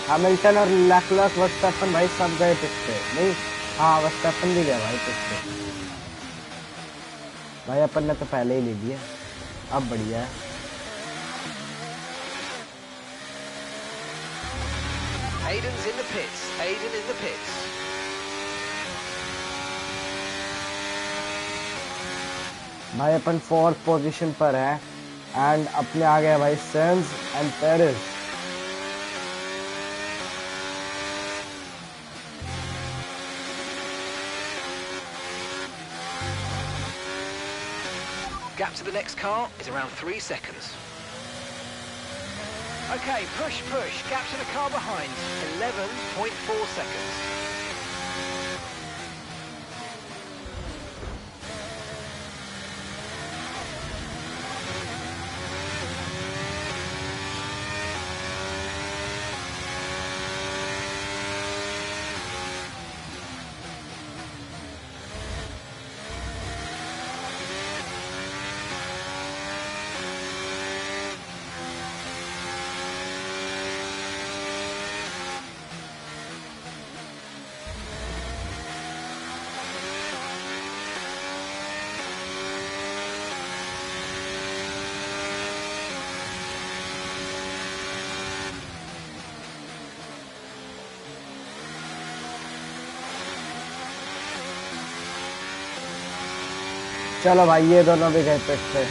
हैमिल्टन और लेक्लर्क वर्स्टैपन भाई सब गए पिच पे। नहीं हाँ वर्स्टैपन भी गया भाई पिच पे। भाई अपन ने तो पहले ही ले लिया, अब बढ़िया है। Aiden's in the pits. Aiden in the pits. भाई अपन 4th पोजीशन पर है एंड अपने आ गया भाई sense and Paris. Gap to the next car is around 3 seconds. Okay, push, push. Gap to the car behind, 11.4 seconds. चलो भाई ये दोनों भी गए पिट पे।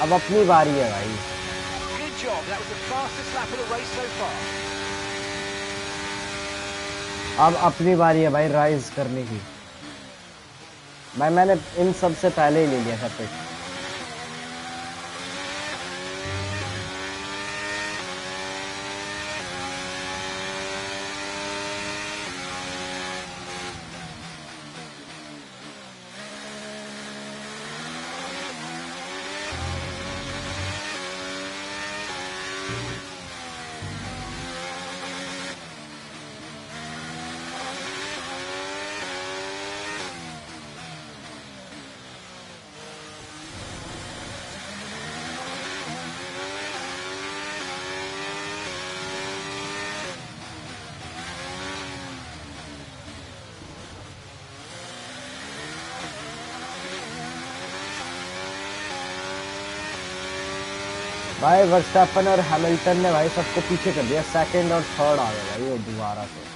अब अपनी बारी है भाई। Good job. That was the fastest lap of the race so far. अब अपनी बारी है भाई राइज करने की। भाई मैंने इन सब से पहले ही ले लिया था पिट। भाई वर्स्टैपन और हैमिल्टन ने भाई सबको पीछे कर दिया। सेकंड और थर्ड आ गए भाई वो दोबारा से।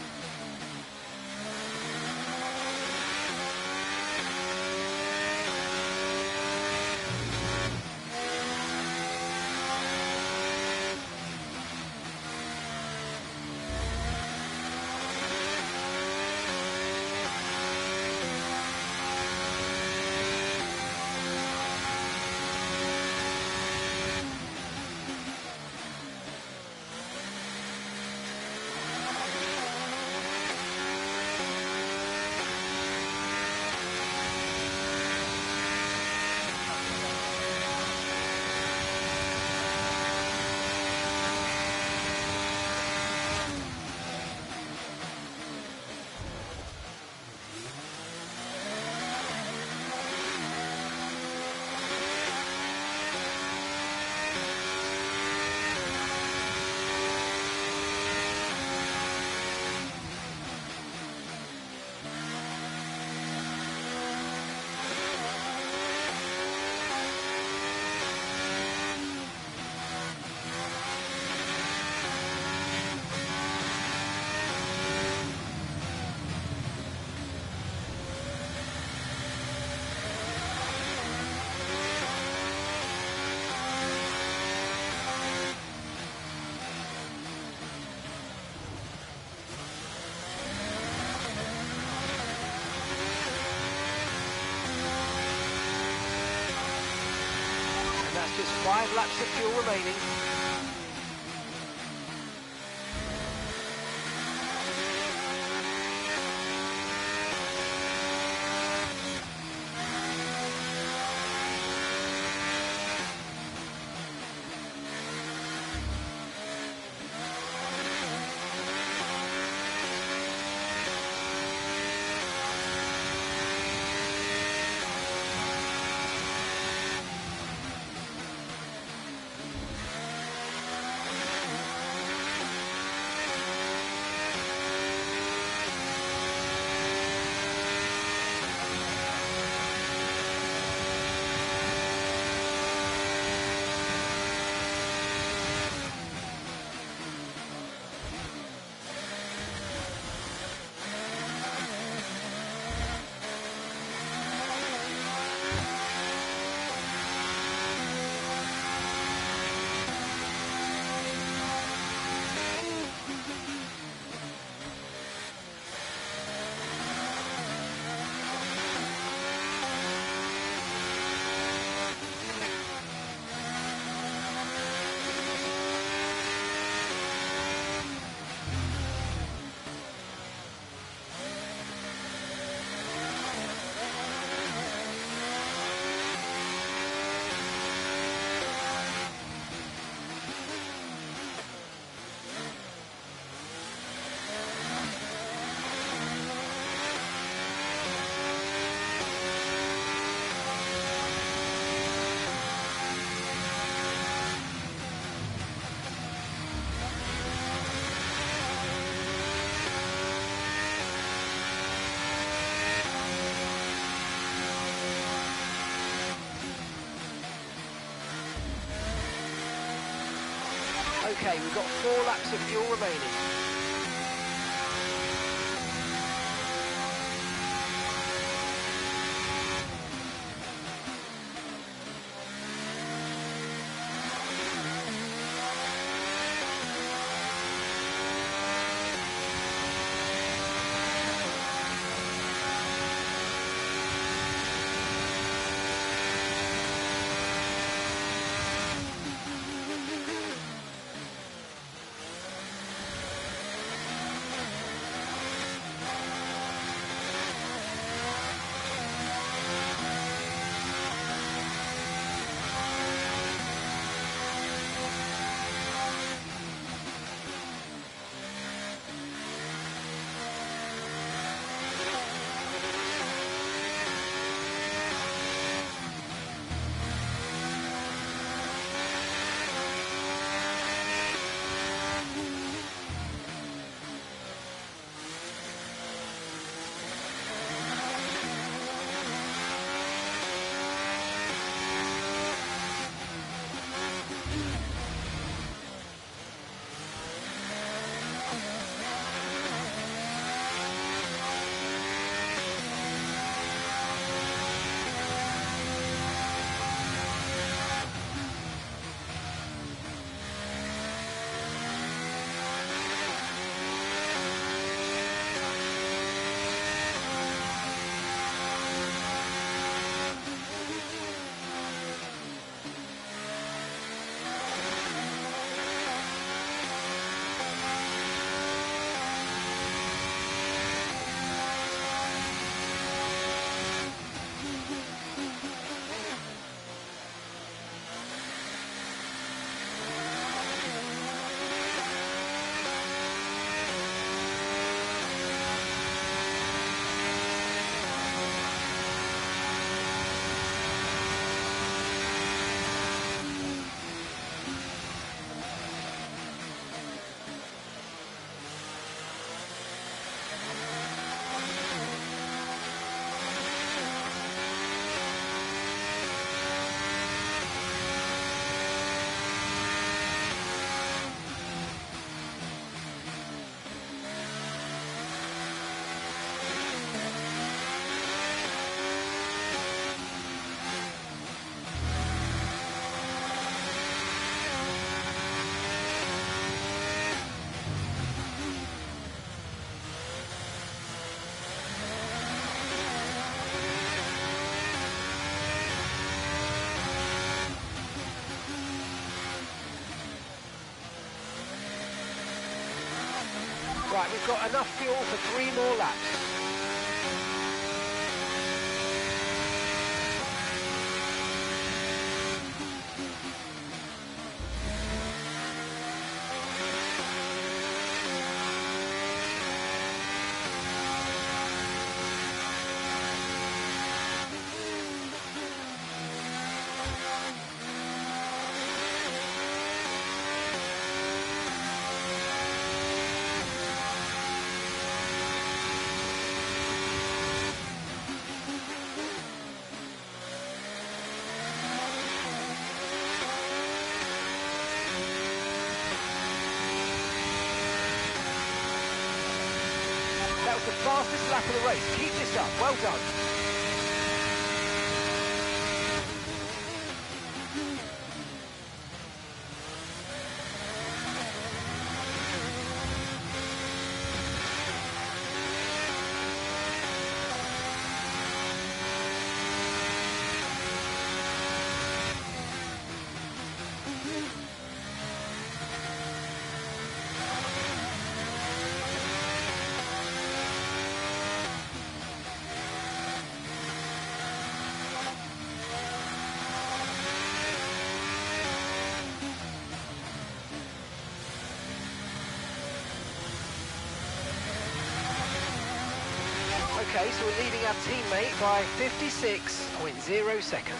Just 5 laps of fuel remaining. Okay, we've got 4 laps of fuel remaining. Right, we've got enough fuel for 3 more laps. That was the fastest lap of the race. Keep this up. Well done. Okay, so we're leading our teammate by 56.0 seconds.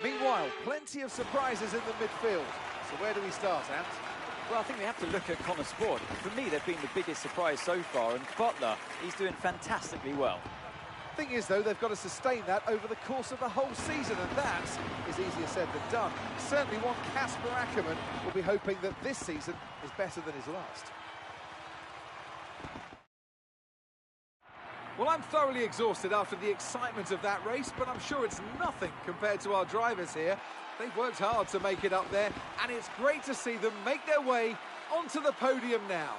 Meanwhile, plenty of surprises in the midfield. So where do we start, Ant? Well, I think we have to look at Connor Sport. For me, they've been the biggest surprise so far, and Butler, he's doing fantastically well. Thing is, though, they've got to sustain that over the course of the whole season, and that is easier said than done. Certainly one Casper Ackerman will be hoping that this season is better than his last. Well, I'm thoroughly exhausted after the excitement of that race, but I'm sure it's nothing compared to our drivers here. They've worked hard to make it up there, and it's great to see them make their way onto the podium now.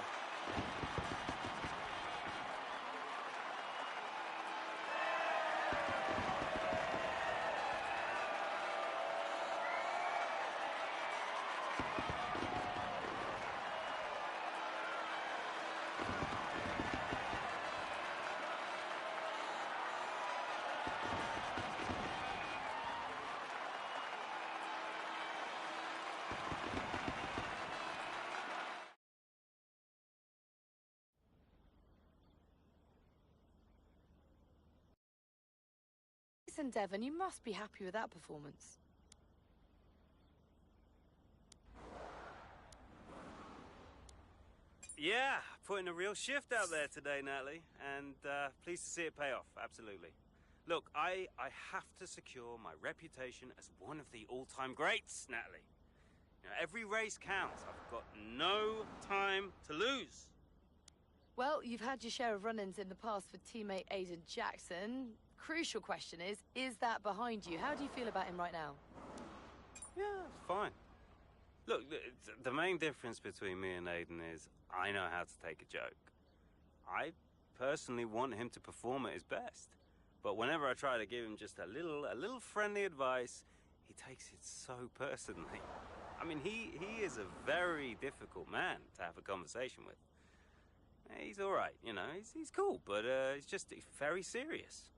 Listen, Devon, you must be happy with that performance. Yeah, putting a real shift out there today, Natalie, and pleased to see it pay off, absolutely. Look, I have to secure my reputation as one of the all-time greats, Natalie. You know, every race counts. I've got no time to lose. Well, you've had your share of run-ins in the past with teammate Aiden Jackson. Crucial question is that behind you? How do you feel about him right now? Yeah, fine. Look, the main difference between me and Aiden is I know how to take a joke. I personally want him to perform at his best. But whenever I try to give him just a little friendly advice, he takes it so personally. I mean, he is a very difficult man to have a conversation with. He's all right, you know, he's cool, but he's just very serious.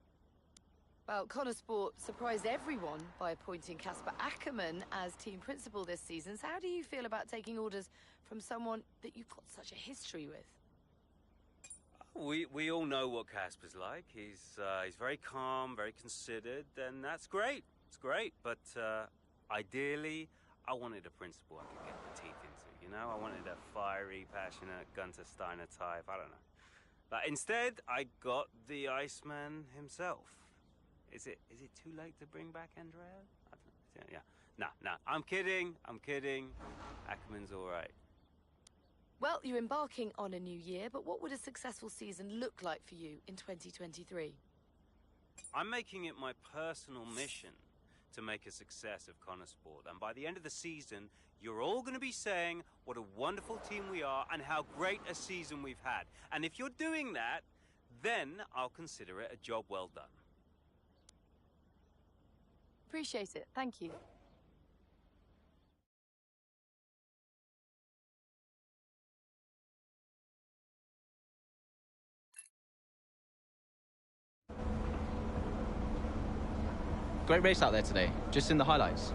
Well, Connor Sport surprised everyone by appointing Casper Ackermann as team principal this season. So how do you feel about taking orders from someone that you've got such a history with? We all know what Casper's like. He's very calm, very considered, and that's great. It's great, but ideally, I wanted a principal I could get my teeth into. You know, I wanted a fiery, passionate Gunter Steiner type. I don't know, but instead, I got the Iceman himself. Is it too late to bring back Andrea? I don't know. Yeah. Nah. I'm kidding. Ackerman's all right. Well, you're embarking on a new year, but what would a successful season look like for you in 2023? I'm making it my personal mission to make a success of Connor Sport, and by the end of the season, you're all going to be saying what a wonderful team we are and how great a season we've had. And if you're doing that, then I'll consider it a job well done. Appreciate it. Thank you. Great race out there today, just in the highlights.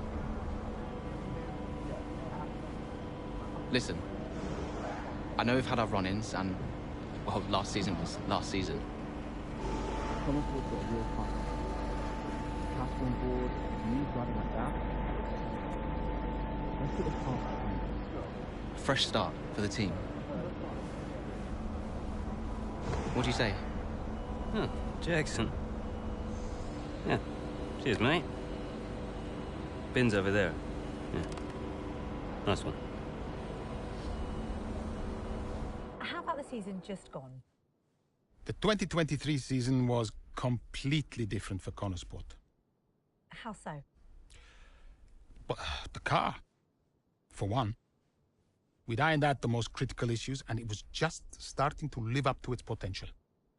Listen, I know we've had our run-ins and, well, last season was last season. Fresh start for the team. What do you say? Jackson. Yeah. Cheers, mate. Bin's over there. Yeah. Nice one. How about the season just gone? The 2023 season was completely different for Connor Sport. How so? But the car, for one. We'd ironed out the most critical issues, and it was just starting to live up to its potential.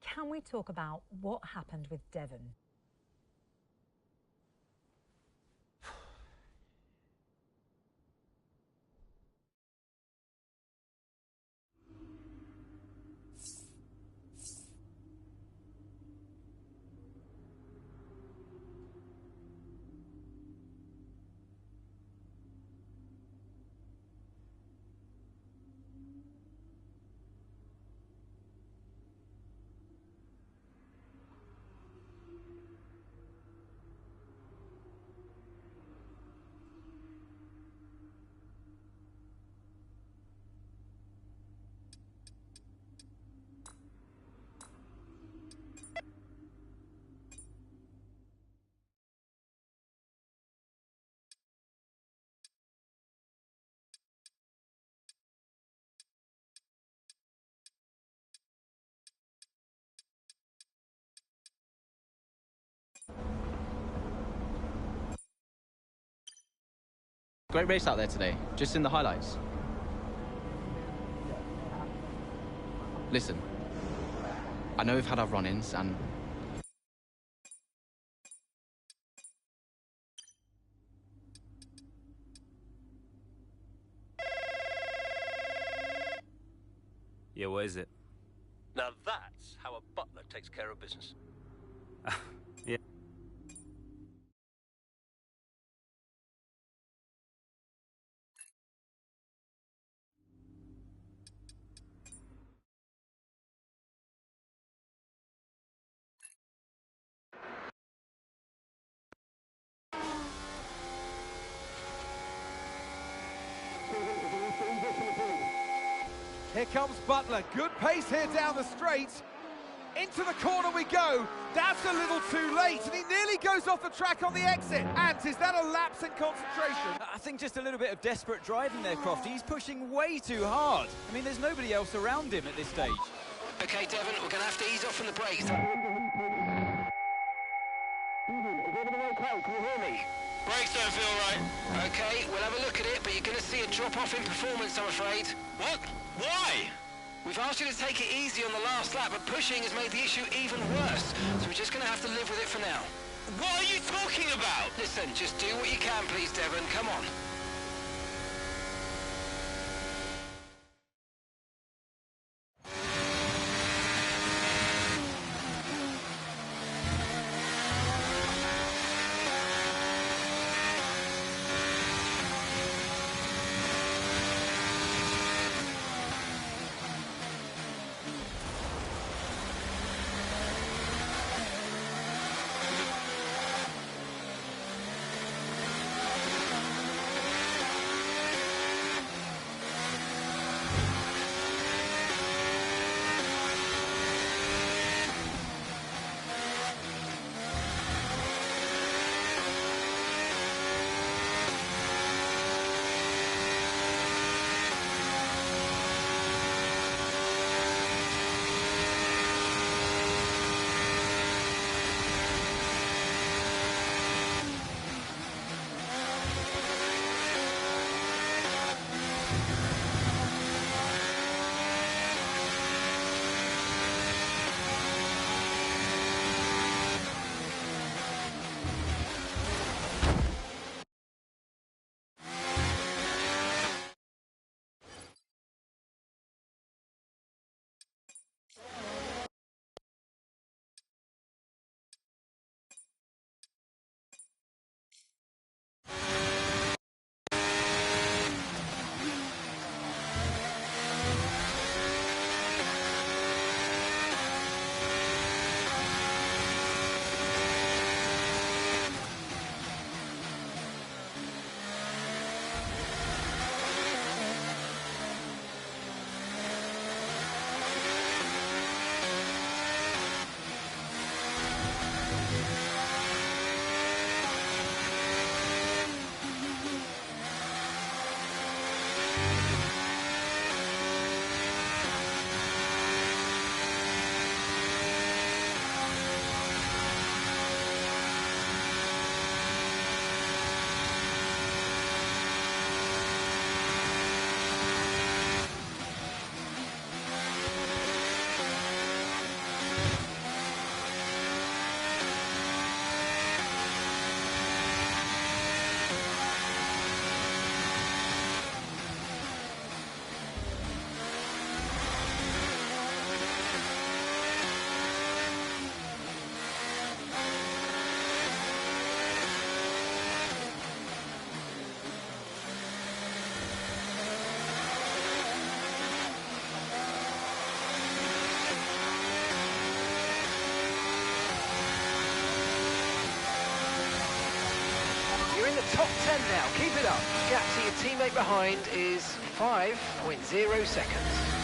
Can we talk about what happened with Devon? Great race out there today, just in the highlights. Listen, I know we've had our run-ins and... Yeah, what is it? Now that's how a butler takes care of business. Yeah. Here comes Butler. Good pace here down the straight. Into the corner we go. That's a little too late, and he nearly goes off the track on the exit. Ant, is that a lapse in concentration? I think just a little bit of desperate driving there, Crofty. He's pushing way too hard. I mean, there's nobody else around him at this stage. Okay, Devon, we're going to have to ease off from the brakes. Can you hear me? Brakes don't feel right. Okay, we'll have a look at it, but you're going to see a drop-off in performance, I'm afraid. What? Why? We've asked you to take it easy on the last lap, but pushing has made the issue even worse. So we're just going to have to live with it for now. What are you talking about? Listen, just do what you can, please, Devon. Come on. the top 10 now. Keep it up. Gap to your teammate behind is 5.0 seconds.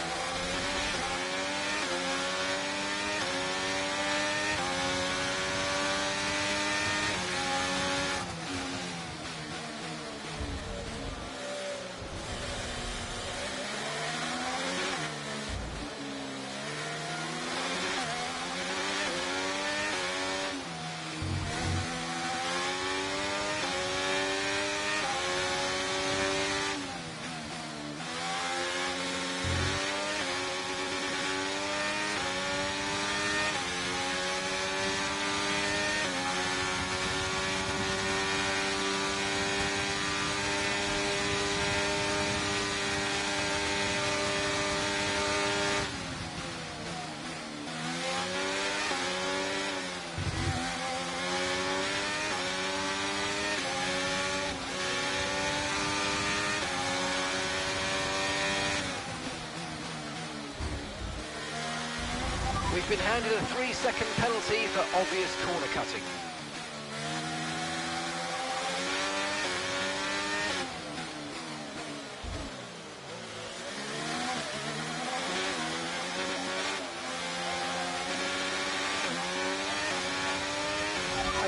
We've been handed a 3-second penalty for obvious corner cutting.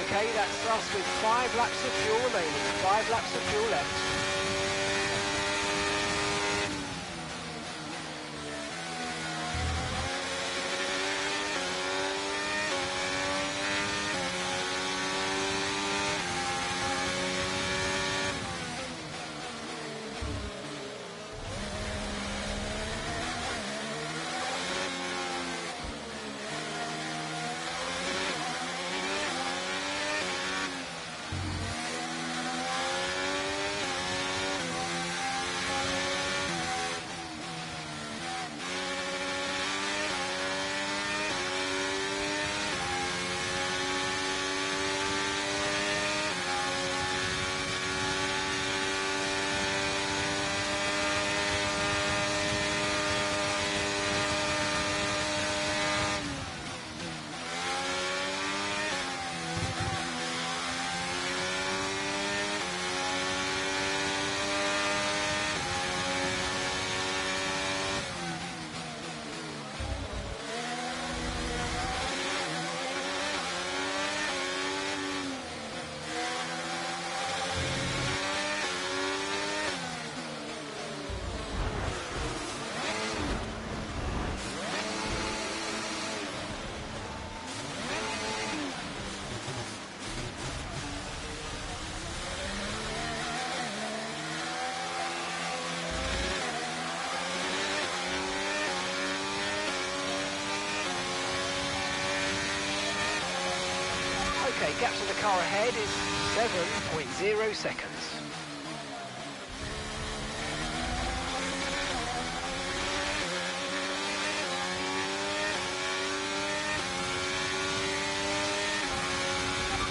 Okay, that's us with 5 laps of fuel remaining, 5 laps of fuel left. Okay, gap to the car ahead is 7.0 seconds.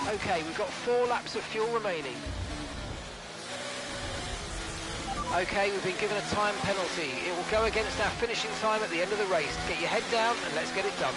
Okay, we've got 4 laps of fuel remaining. Okay, we've been given a time penalty. It will go against our finishing time at the end of the race. Get your head down and let's get it done.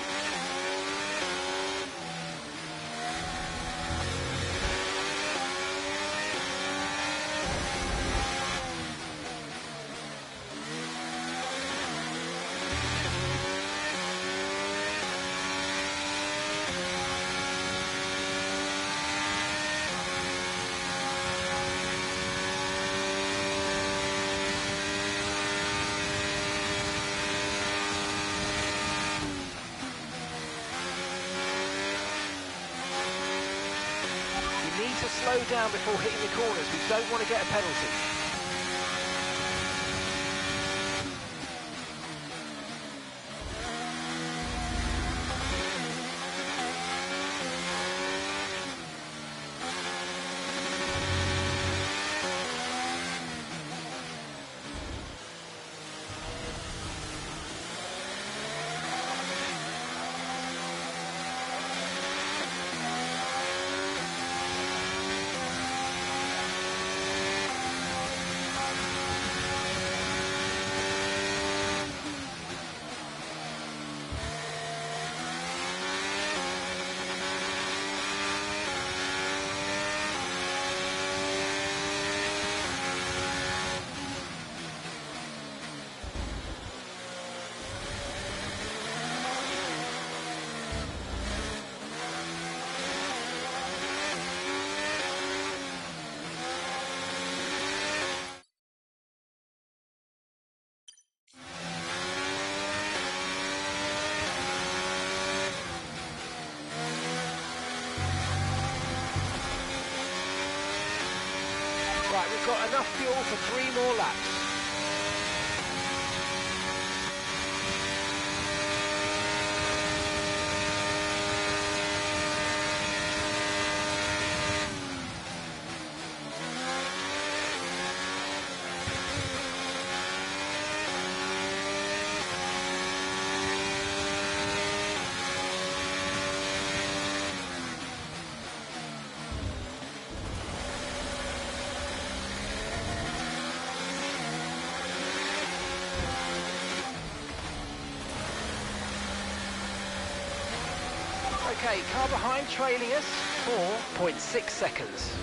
Slow down before hitting the corners. We don't want to get a penalty. Right, we've got enough fuel for 3 more laps. Okay, car behind trailing us, 4.6 seconds.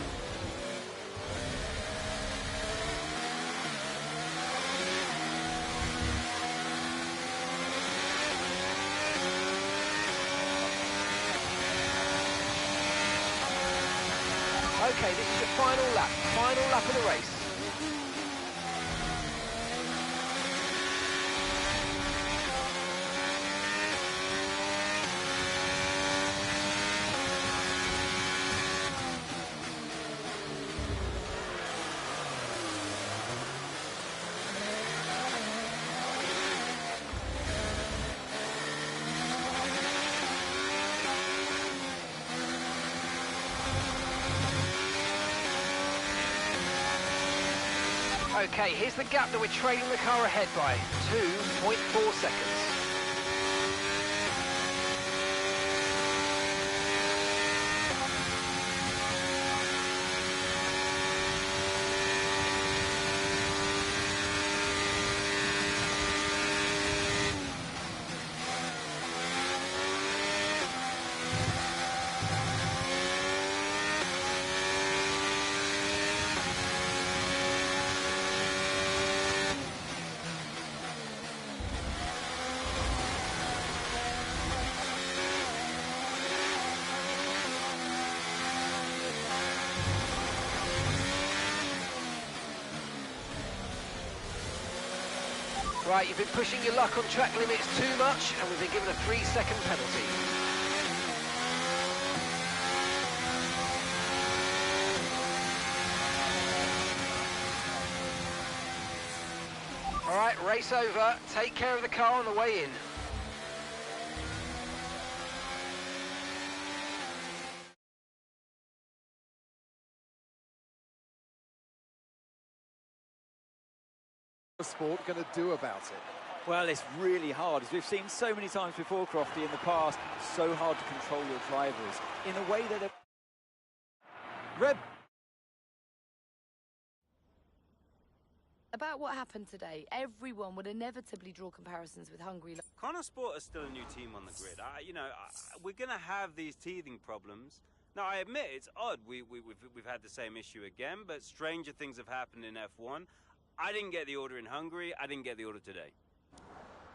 Okay, this is your final lap of the race. Okay, here's the gap that we're trailing the car ahead by, 2.4 seconds. Right, you've been pushing your luck on track limits too much, and we've been given a 3-second penalty. All right, race over. Take care of the car on the way in. Sport going to do about it? Well, it's really hard. As we've seen so many times before, Crofty, in the past, so hard to control your drivers in a way that... About what happened today, everyone would inevitably draw comparisons with Hungary. Connor Sport is still a new team on the grid. We're going to have these teething problems. Now, I admit it's odd. We've had the same issue again, but stranger things have happened in F1. I didn't get the order in Hungary. I didn't get the order today.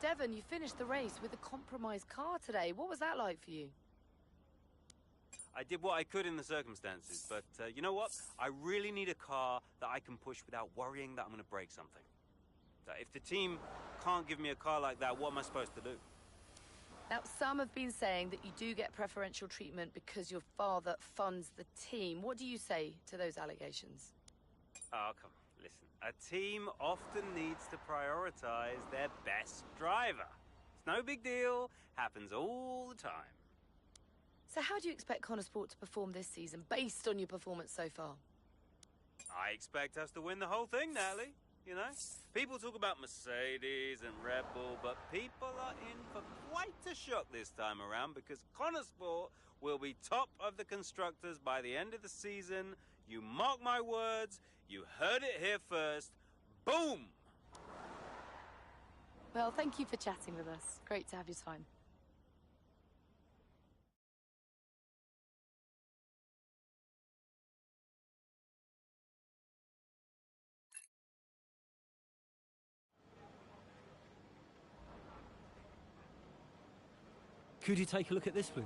Devon, you finished the race with a compromised car today. What was that like for you? I did what I could in the circumstances, but you know what? I really need a car that I can push without worrying that I'm going to break something. So if the team can't give me a car like that, what am I supposed to do? Now, some have been saying that you do get preferential treatment because your father funds the team. What do you say to those allegations? Oh, come on. Listen, a team often needs to prioritize their best driver. It's no big deal. Happens all the time. So how do you expect Connor Sport to perform this season, based on your performance so far? I expect us to win the whole thing, Natalie. You know? People talk about Mercedes and Red Bull, but people are in for quite a shock this time around because Connor Sport will be top of the constructors by the end of the season. You mark my words, you heard it here first. Boom! Well, thank you for chatting with us. Great to have your time. Could you take a look at this, please?